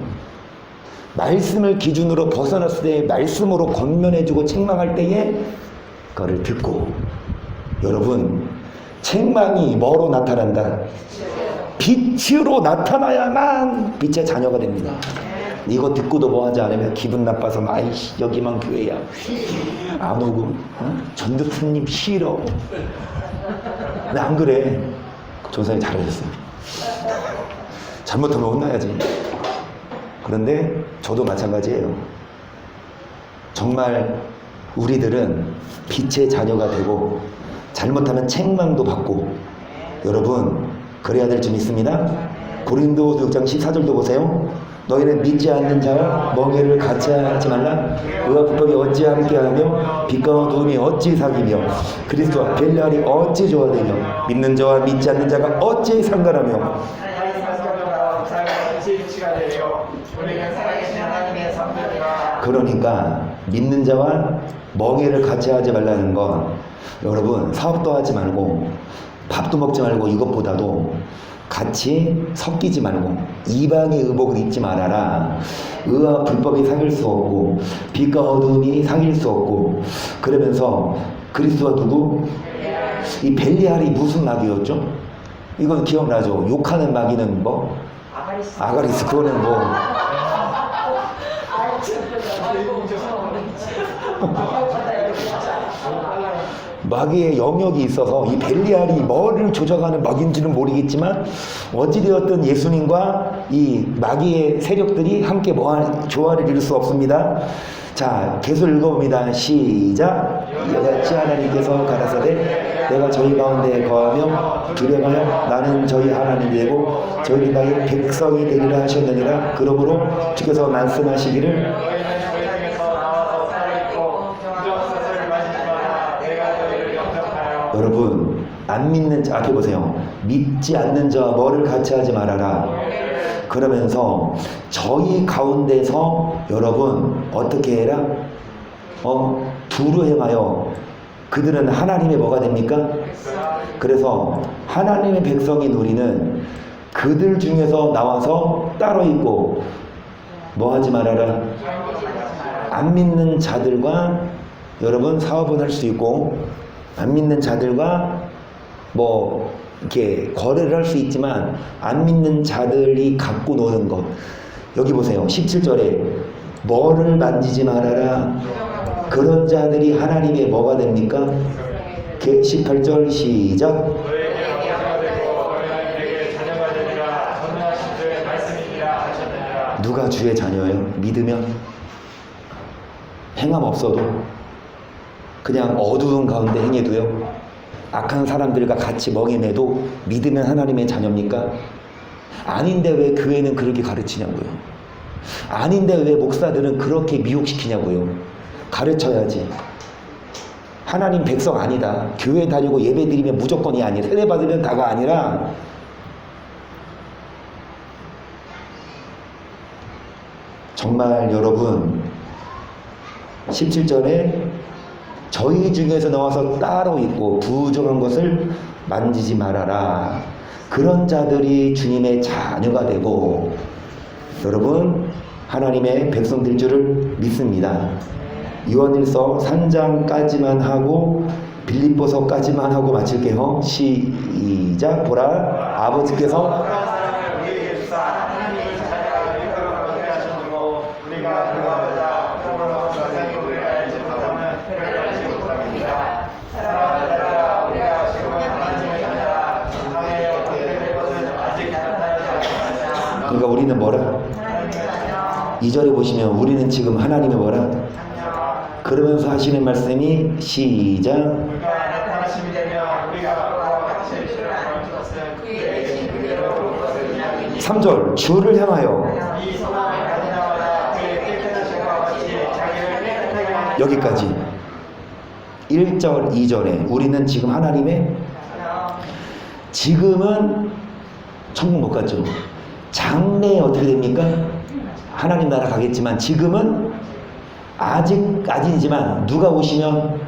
A: 말씀을 기준으로 벗어났을 때 말씀으로 권면해주고 책망할 때에 그거를 듣고. 여러분, 책망이 뭐로 나타난다? 빛으로 나타나야만 빛의 자녀가 됩니다. 이거 듣고도 뭐 하지 않으면 기분 나빠서 아이씨 여기만 교회야 안 오고 전도사님 싫어. 근데 안 그래. 조사님 잘하셨어요. 잘못하면 혼나야지. 그런데 저도 마찬가지예요. 정말 우리들은 빛의 자녀가 되고 잘못하면 책망도 받고, 여러분 그래야 될 줄 믿습니다. 고린도후서 6장 14절도 보세요. 너희는 믿지 않는 자와 멍에를 같이 하지 말라. 의와 불법이 어찌 함께하며 빛과 어두움이 어찌 사귀며 그리스도와 벨레알이 어찌 조화되며 믿는 자와 믿지 않는 자가 어찌 상관하며. 그러니까 믿는 자와 멍에를 같이 하지 말라는 건, 여러분 사업도 하지 말고 밥도 먹지 말고 이것보다도 같이 섞이지 말고 이방의 의복을 입지 말아라. 의와 불법이 사귈 수 없고 빛과 어두움이 사귈 수 없고. 그러면서 그리스도와 누구? 이 벨리알이 무슨 마귀였죠? 이건 기억나죠? 욕하는 마귀는 뭐? 아가리스. 그거는 뭐 마귀의 영역이 있어서 이 벨리알이 뭐를 조작하는 마귀인지는 모르겠지만 어찌되었든 예수님과 이 마귀의 세력들이 함께 조화를 이룰 수 없습니다. 자, 계속 읽어봅니다. 시작. 이같이 하나님께서 가라사대 내가 저희 가운데 거하며 두려워하여 나는 저희 하나님이 되고 저희는 나의 백성이 되리라 하셨느니라. 그러므로 주께서 말씀하시기를 여러분, 안 믿는 자, 앞에 보세요. 믿지 않는 자와 뭐를 같이 하지 말아라. 그러면서 저희 가운데서 여러분 어떻게 해라? 두루 행하여 그들은 하나님의 뭐가 됩니까? 그래서 하나님의 백성인 우리는 그들 중에서 나와서 따로 있고 뭐 하지 말아라? 안 믿는 자들과 여러분 사업은 할 수 있고 안 믿는 자들과 뭐 이렇게 거래를 할 수 있지만 안 믿는 자들이 갖고 노는 것. 여기 보세요. 17절에 뭐를 만지지 말아라. 그런 자들이 하나님의 뭐가 됩니까? 18절 시작. 누가 주의 자녀예요? 믿으면? 행함 없어도? 그냥 어두운 가운데 행해도요? 악한 사람들과 같이 멍해매도 믿으면 하나님의 자녀입니까? 아닌데 왜 교회는 그렇게 가르치냐고요. 아닌데 왜 목사들은 그렇게 미혹시키냐고요. 가르쳐야지. 하나님 백성 아니다. 교회 다니고 예배 드리면 무조건이 아니라, 세례 받으면 다가 아니라 정말 여러분 17절에 저희 중에서 나와서 따로 있고 부정한 것을 만지지 말아라. 그런 자들이 주님의 자녀가 되고 여러분 하나님의 백성 될 줄을 믿습니다. 요한일서 3장까지만 하고 빌립보서까지만 하고 마칠게요. 시작. 보라 아버지께서 그러니까 우리는 뭐라? 2절에 보시면 우리는 지금 하나님의 뭐라? 그러면서 하시는 말씀이 시작. 3절 주를 향하여 여기까지 1절 2절에 우리는 지금 하나님의 지금은 천국 못 갔죠. 장래에 어떻게 됩니까? 하나님 나라 가겠지만 지금은 아직이지만 누가 오시면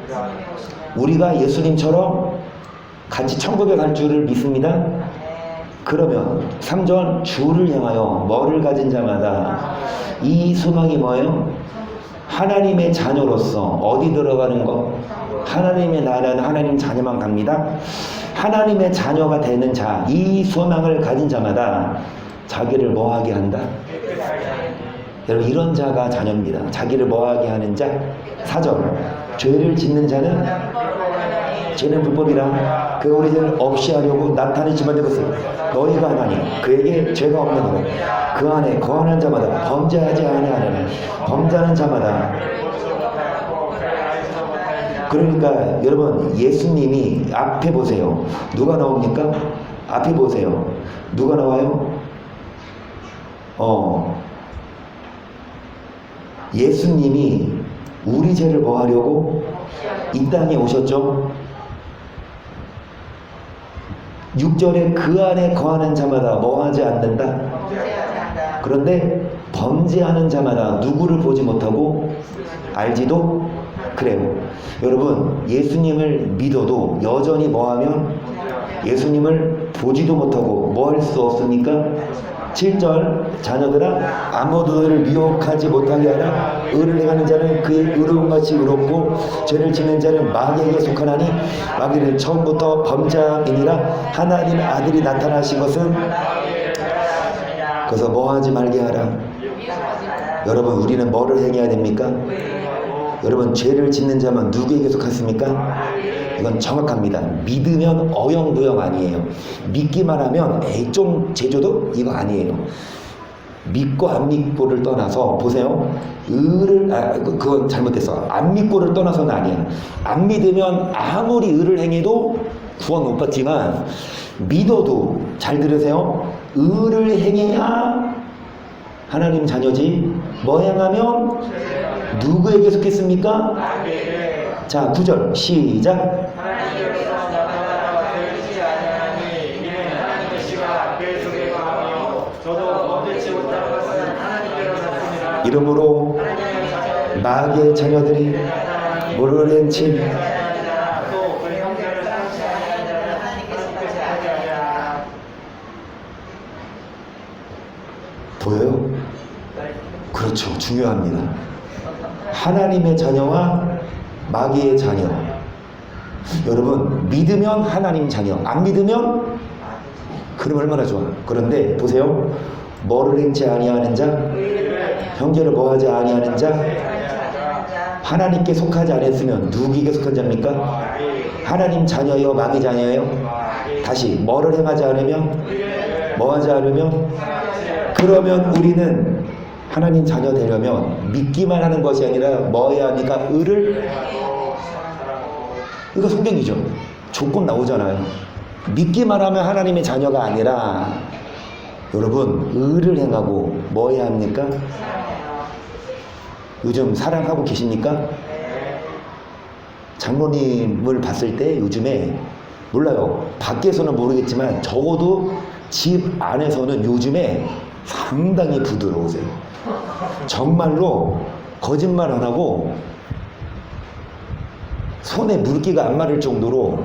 A: 우리가 예수님처럼 같이 천국에 갈 줄을 믿습니다. 그러면 3절 주를 향하여 뭐를 가진 자마다 이 소망이 뭐예요? 하나님의 자녀로서 어디 들어가는 거? 하나님의 나라는 하나님 자녀만 갑니다. 하나님의 자녀가 되는 자, 이 소망을 가진 자마다 자기를 뭐하게 한다? 여러분 이런 자가 자녀입니다. 자기를 뭐하게 하는 자? 4절 죄를 짓는 자는 죄는 불법이라 그 우리들 없이 하려고 나타내지만 되겠어요. 너희가 하나니 그에게 죄가 없는 것 그 안에 거하는 자마다 범죄하지 아니하느니 범죄하는 자마다. 그러니까 여러분 예수님이 앞에 보세요. 누가 나옵니까? 앞에 보세요. 누가 나와요? 예수님이 우리 죄를 뭐 하려고 이 땅에 오셨죠? 6절에 그 안에 거하는 자마다 뭐 하지 않는다? 그런데 범죄하는 자마다 누구를 보지 못하고 알지도 그래요. 여러분 예수님을 믿어도 여전히 뭐하면 예수님을 보지도 못하고 뭐 할 수 없습니까? 7절 자녀들아 아무도 너를 미혹하지 못하게 하라. 의를 행하는 자는 그의 의로운 것이 의롭고 죄를 짓는 자는 마귀에게 속하나니 마귀는 처음부터 범죄함이니라. 하나님의 아들이 나타나신 것은 그래서 뭐하지 말게 하라. 여러분 우리는 뭐를 행해야 됩니까? 여러분 죄를 짓는 자만 누구에게 속했습니까? 이건 정확합니다. 믿으면 어영부영 아니에요. 믿기만 하면 에이 좀 제조도 이거 아니에요. 믿고 안 믿고를 떠나서 보세요. 그건 잘못됐어. 안 믿고를 떠나서는 아니야. 안 믿으면 아무리 의를 행해도 구원 못 받지만 믿어도 잘 들으세요. 의를 행해야 하나님 자녀지. 뭐 행하면 누구에게 속했습니까? 자 9절 시작. 이러므로 마귀의 자녀들이 뭐를 행치 보여요? 그렇죠. 중요합니다. 하나님의 자녀와 마귀의 자녀. 여러분 믿으면 하나님 자녀, 안 믿으면 그럼 얼마나 좋아. 그런데 보세요. 뭐를 행치 아니하는 자, 형제를 뭐하지 아니하는 자, 하나님께 속하지 않았으면 누구에게 속한 자입니까? 하나님 자녀요, 마귀 자녀요? 다시 뭐를 행하지 않으면, 뭐하지 않으면, 그러면 우리는 하나님 자녀 되려면 믿기만 하는 것이 아니라 뭐 해야 합니까? 의를. 이거 성경이죠. 조건 나오잖아요. 믿기만 하면 하나님의 자녀가 아니라 여러분 의를 행하고 뭐 해야 합니까? 요즘 사랑하고 계십니까? 장로님을 봤을 때 요즘에 몰라요. 밖에서는 모르겠지만 적어도 집 안에서는 요즘에 상당히 부드러우세요. 정말로 거짓말 안 하고 손에 물기가 안 마를 정도로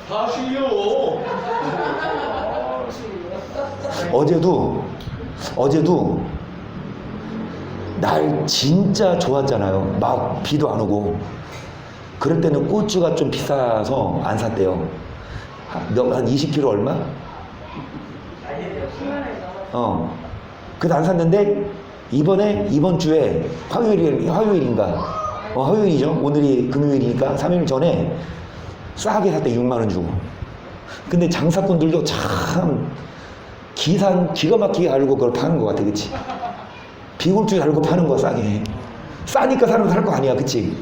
B: 다시요.
A: 어제도 날 진짜 좋았잖아요. 막 비도 안 오고. 그럴 때는 고추가 좀 비싸서 안 샀대요. 한 20kg 얼마? 그래서 안 샀는데 이번 주에 화요일인가? 화요일이죠. 오늘이 금요일이니까 3일 전에 싸게 샀대. 6만 원 주고. 근데 장사꾼들도 참 기가 막히게 알고 그걸 파는 것 같아. 그치? 비올 줄 알고 파는 거야. 싸니까 사람 살 거 아니야. 그치?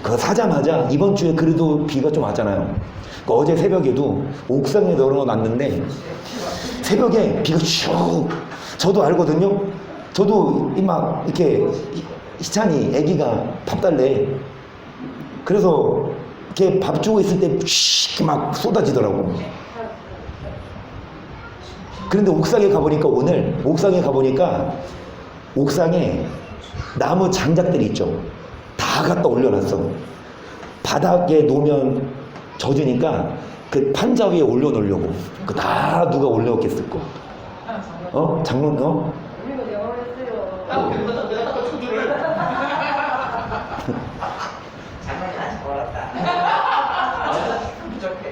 A: 그거 사자마자 이번 주에 그래도 비가 좀 왔잖아요. 어제 새벽에도 옥상에 널어놨는데 새벽에 비가 쭉. 저도 알거든요. 저도 막 이렇게 희찬이 애기가 밥 달래. 그래서 이렇게 밥 주고 있을 때 막 쏟아지더라고. 그런데 옥상에 가보니까 옥상에 나무 장작들이 있죠. 다 갖다 올려놨어. 바닥에 놓으면 젖으니까 그 판자 위에 올려놓으려고. 그 다 누가 올려놓겠을 거. 장롱,
C: 우리가 내가 그랬어요.
B: 내가 딱 초주를.
D: 장난이 아직 멀었다. 부족해.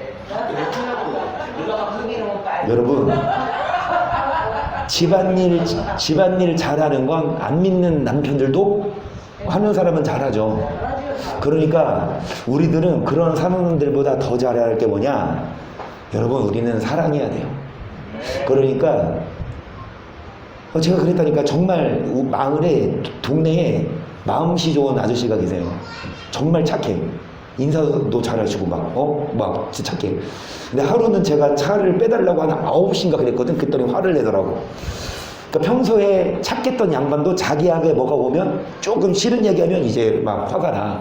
A: 여러분, 집안일 잘하는 건 안 믿는 남편들도 하는 사람은 잘하죠. 그러니까 우리들은 그런 사람들보다 더 잘해야 할 게 뭐냐? 여러분, 우리는 사랑해야 돼요. 그러니까 제가 그랬다니까. 정말 마을에 동네에 마음씨 좋은 아저씨가 계세요. 정말 착해. 인사도 잘하시고 막 진짜 착해. 근데 하루는 제가 차를 빼달라고 한 9시인가 그랬거든. 그랬더니 화를 내더라고. 그러니까 평소에 착했던 양반도 자기에게 뭐가 오면 조금 싫은 얘기하면 이제 막 화가 나.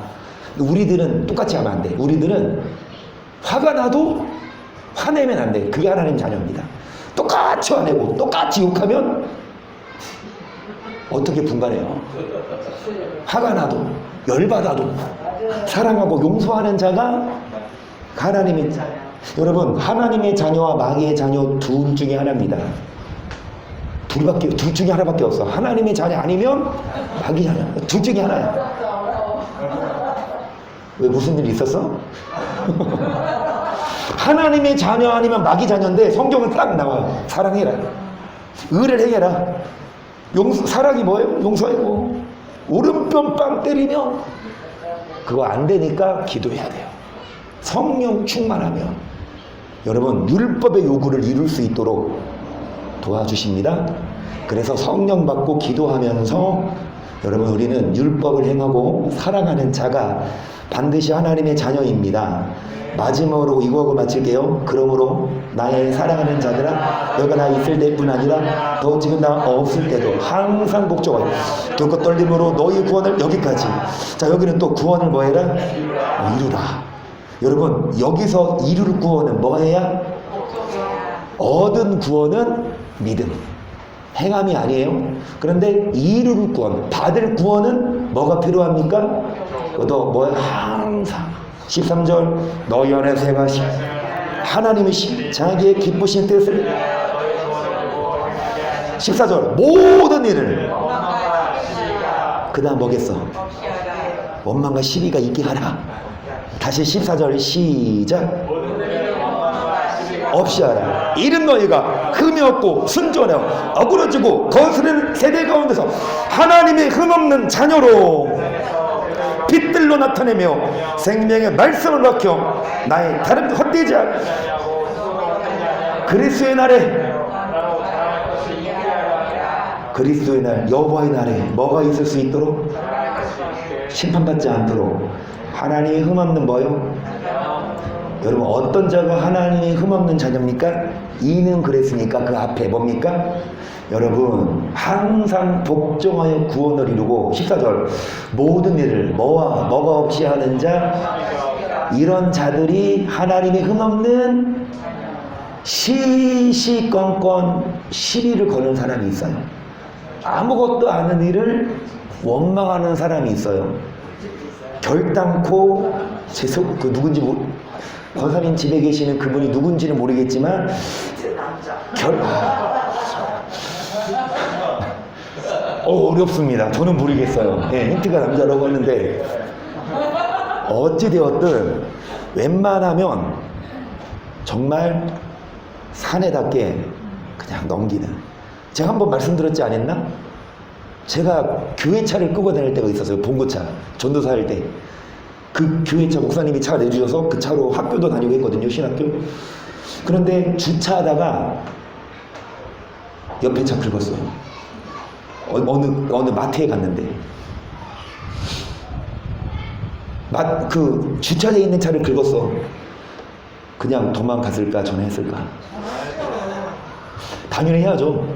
A: 근데 우리들은 똑같이 하면 안 돼. 우리들은 화가 나도 화내면 안 돼. 그게 하나님 자녀입니다. 똑같이 화내고 똑같이 욕하면 어떻게 분간해요? 화가 나도 열받아도 사랑하고 용서하는 자가 하나님의 여러분, 하나님의 자녀와 마귀의 자녀 둘 중에 하나입니다. 둘 중에 하나밖에 없어. 하나님의 자녀 아니면 마귀 자녀. 둘 중에 하나야. 왜 무슨 일 있었어? 하나님의 자녀 아니면 마귀 자녀인데 성경은 딱 나와. 사랑해라. 의를 행해라. 사랑이 뭐예요? 용서하고. 오른편 빵 때리면 그거 안 되니까 기도해야 돼요. 성령 충만하면 여러분 율법의 요구를 이룰 수 있도록 도와주십니다. 그래서 성령 받고 기도하면서 여러분 우리는 율법을 행하고 사랑하는 자가 반드시 하나님의 자녀입니다. 마지막으로 이거하고 마칠게요. 그러므로 나의 사랑하는 자들아, 너가 나 있을 때뿐 아니라 너 지금 나 없을 때도 항상 복종하여 두고 떨림으로 너희 구원을 여기까지. 자, 여기는 또 구원을 뭐 해라? 이루라. 여러분 여기서 이룰 구원은 뭐 해야? 얻은 구원은 믿음, 행함이 아니에요. 그런데 이룰 구원, 받을 구원은 뭐가 필요합니까? 그것도 뭐야? 항상 13절 너희 안에서 행하시 하나님이 자기의 기쁘신 뜻을 14절 모든 일을 그 다음 뭐겠어? 원망과 시비가 있게 하라. 다시 14절 시작. 없이 하라. 이는 너희가 흠이 없고 순전하고 어그러지고 거스르는 세대 가운데서 하나님의 흠없는 자녀로 빛들로 나타내며 생명의 말씀을 밝혀 나의 다른 헛되지 않 그리스도의 날 여호와의 날에 뭐가 있을 수 있도록? 심판받지 않도록 하나님의 흠없는 뭐요? 여러분 어떤 자가 하나님의 흠없는 자녀입니까? 이는 그랬으니까 그 앞에 뭡니까? 여러분 항상 복종하여 구원을 이루고 14절 모든 일을 뭐가 없이 하는 자 이런 자들이 하나님의 흠없는 시시건건 시비를 거는 사람이 있어요. 아무것도 아는 일을 원망하는 사람이 있어요. 결단코 그 누군지 권사님 집에 계시는 그분이 누군지는 모르겠지만
D: 남자.
A: 어렵습니다. 저는 모르겠어요. 네, 힌트가 남자라고 하는데 어찌되었든 웬만하면 정말 사내답게 그냥 넘기는. 제가 한번 말씀드렸지 않았나? 제가 교회차를 끄고 다닐 때가 있었어요. 봉고차. 전도사 할 때. 그 교회차 목사님이 차 내주셔서 그 차로 학교도 다니고 했거든요. 신학교. 그런데 주차하다가 옆에 차 긁었어요. 어느 마트에 갔는데 그 주차되어 있는 차를 긁었어. 그냥 도망갔을까 전화했을까? 당연히 해야죠.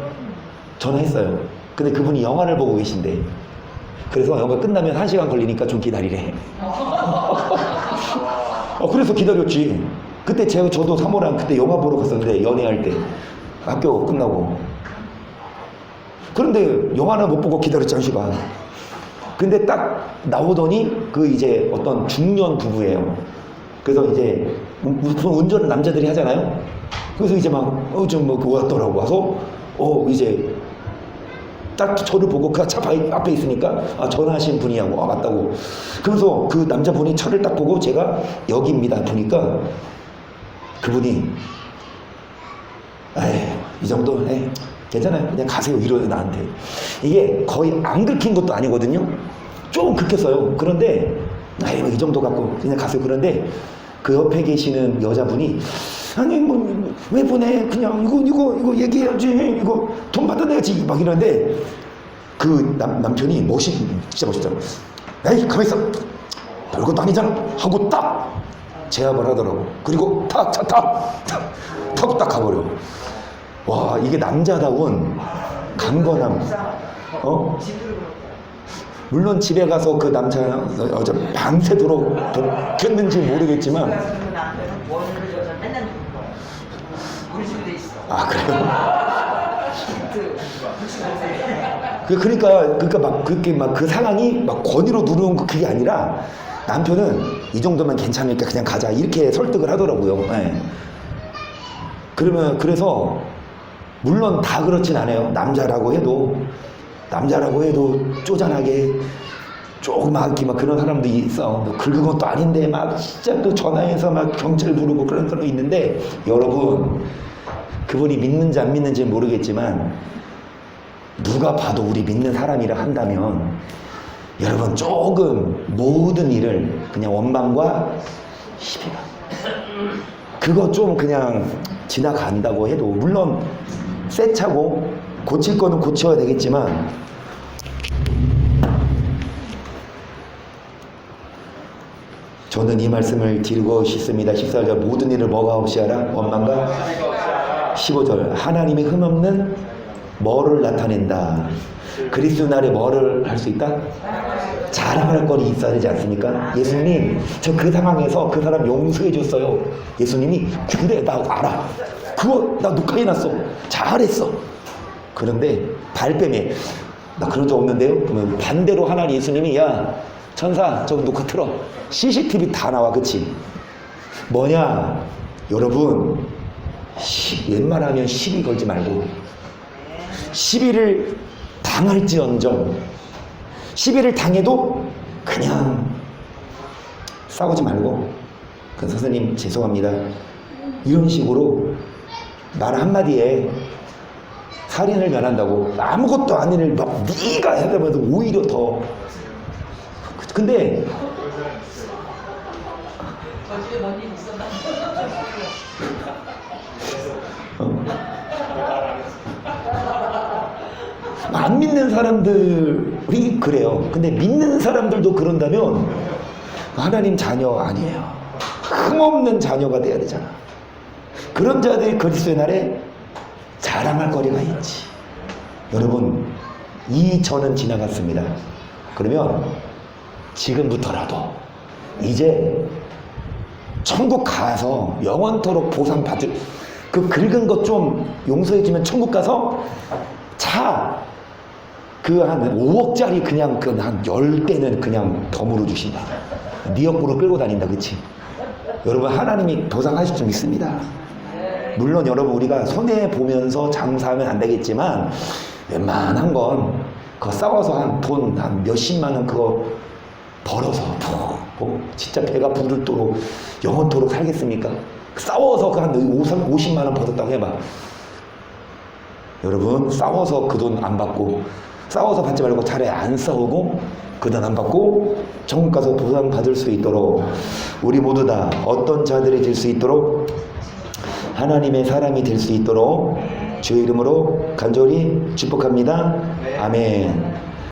A: 전화했어요. 근데 그분이 영화를 보고 계신데 그래서 영화 끝나면 1시간 걸리니까 좀 기다리래. 그래서 기다렸지. 그때 저도 사모랑 그때 영화 보러 갔었는데 연애할 때 학교 끝나고. 그런데 영화는 못 보고 기다렸지 1시간. 근데 딱 나오더니 그 이제 어떤 중년 부부예요. 그래서 이제 무슨 운전을 남자들이 하잖아요. 그래서 이제 막 좀 뭐 그거 같더라고. 와서 이제 딱 저를 보고 그 차 앞에 있으니까 전화하신 분이냐고. 맞다고. 그래서 그 남자분이 차를 딱 보고 제가 여기입니다 보니까 그분이 이 정도 괜찮아요. 그냥 가세요. 이러요 나한테. 이게 거의 안 긁힌 것도 아니거든요. 조금 긁혔어요. 그런데 이 정도 갖고 그냥 가세요. 그런데 그 옆에 계시는 여자분이 아니 뭐 왜 보내? 그냥 이거 얘기해야지. 이거 돈 받아내야지. 막 이러는데 그 남편이 진짜 멋있잖아. 에이 가만 있어. 별것도 아니잖아. 하고 딱 제압을 하더라고. 그리고 차 타고 딱 가버려. 와 이게 남자다운 강건함. 물론 집에 가서 그 남자 여자 밤새도록 켰는지 모르겠지만
D: 우리 집에 있어.
A: 그래요? 그러니까 막 그렇게 막 그 상황이 막 권위로 누르는 그게 아니라 남편은 이 정도면 괜찮으니까 그냥 가자 이렇게 설득을 하더라고요. 네. 그래서 물론 다 그렇진 않아요. 남자라고 해도 쪼잔하게 조그맣게 막 그런 사람도 있어. 긁은 것도 아닌데 막 진짜 또 전화해서 막 경찰 부르고 그런 사람이 있는데 여러분 그분이 믿는지 안 믿는지 모르겠지만 누가 봐도 우리 믿는 사람이라 한다면 여러분 조금 모든 일을 그냥 원망과 시비가 그거 좀 그냥 지나간다고 해도 물론 새 차고 고칠 거는 고쳐야 되겠지만 저는 이 말씀을 드리고 싶습니다. 14절 모든 일을 뭐가 없이 하라? 원망과 15절 하나님의 흠없는 뭐를 나타낸다. 그리스도 날에 뭐를 할 수 있다? 자랑할 거리 있어야 되지 않습니까? 예수님 저 그 상황에서 그 사람 용서해 줬어요. 예수님이 그래 나 알아. 그거 나 녹화해놨어. 잘했어. 그런데 발뺌에 나 그런 적 없는데요? 그러면 반대로 하나님 예수님이 야 천사 저거 녹화 틀어. CCTV 다 나와. 그치? 뭐냐 여러분 웬만하면 시비 걸지 말고 시비를 당할지언정 시비를 당해도 그냥 싸우지 말고 그 선생님 죄송합니다 이런 식으로 말 한마디에 살인을 면한다고 아무것도 아닌 일 막 네가 해야 되면서 오히려 더 근데
C: 저집에 뭔일 있었나?
A: 안 믿는 사람들이 그래요. 근데 믿는 사람들도 그런다면 하나님 자녀 아니에요. 흠없는 자녀가 돼야 되잖아. 그런 자들이 그리스도의 날에 자랑할 거리가 있지. 여러분 이 전은 지나갔습니다. 그러면 지금부터라도 이제 천국 가서 영원토록 보상 받을 그 긁은 것 좀 용서해주면 천국 가서 차 그 한 5억짜리 그냥 그 한 10대는 그냥 덤으로 주신다. 네 옆구로 끌고 다닌다, 그치? 여러분, 하나님이 보상하실 줄 믿습니다. 물론 여러분, 우리가 손해보면서 장사하면 안 되겠지만 웬만한 건 그거 싸워서 한 돈 한 몇십만 원 그거 벌어서 진짜 배가 부르도록 영원토록 살겠습니까? 싸워서 그 한 50만 원 벌었다고 해봐. 여러분, 싸워서 그 돈 안 받고, 싸워서 받지 말고 차라리 안 싸우고 그 돈 안 받고 천국 가서 보상 받을 수 있도록 우리 모두 다 어떤 자들이 될 수 있도록 하나님의 사람이 될 수 있도록 주의 이름으로 간절히 축복합니다. 아멘.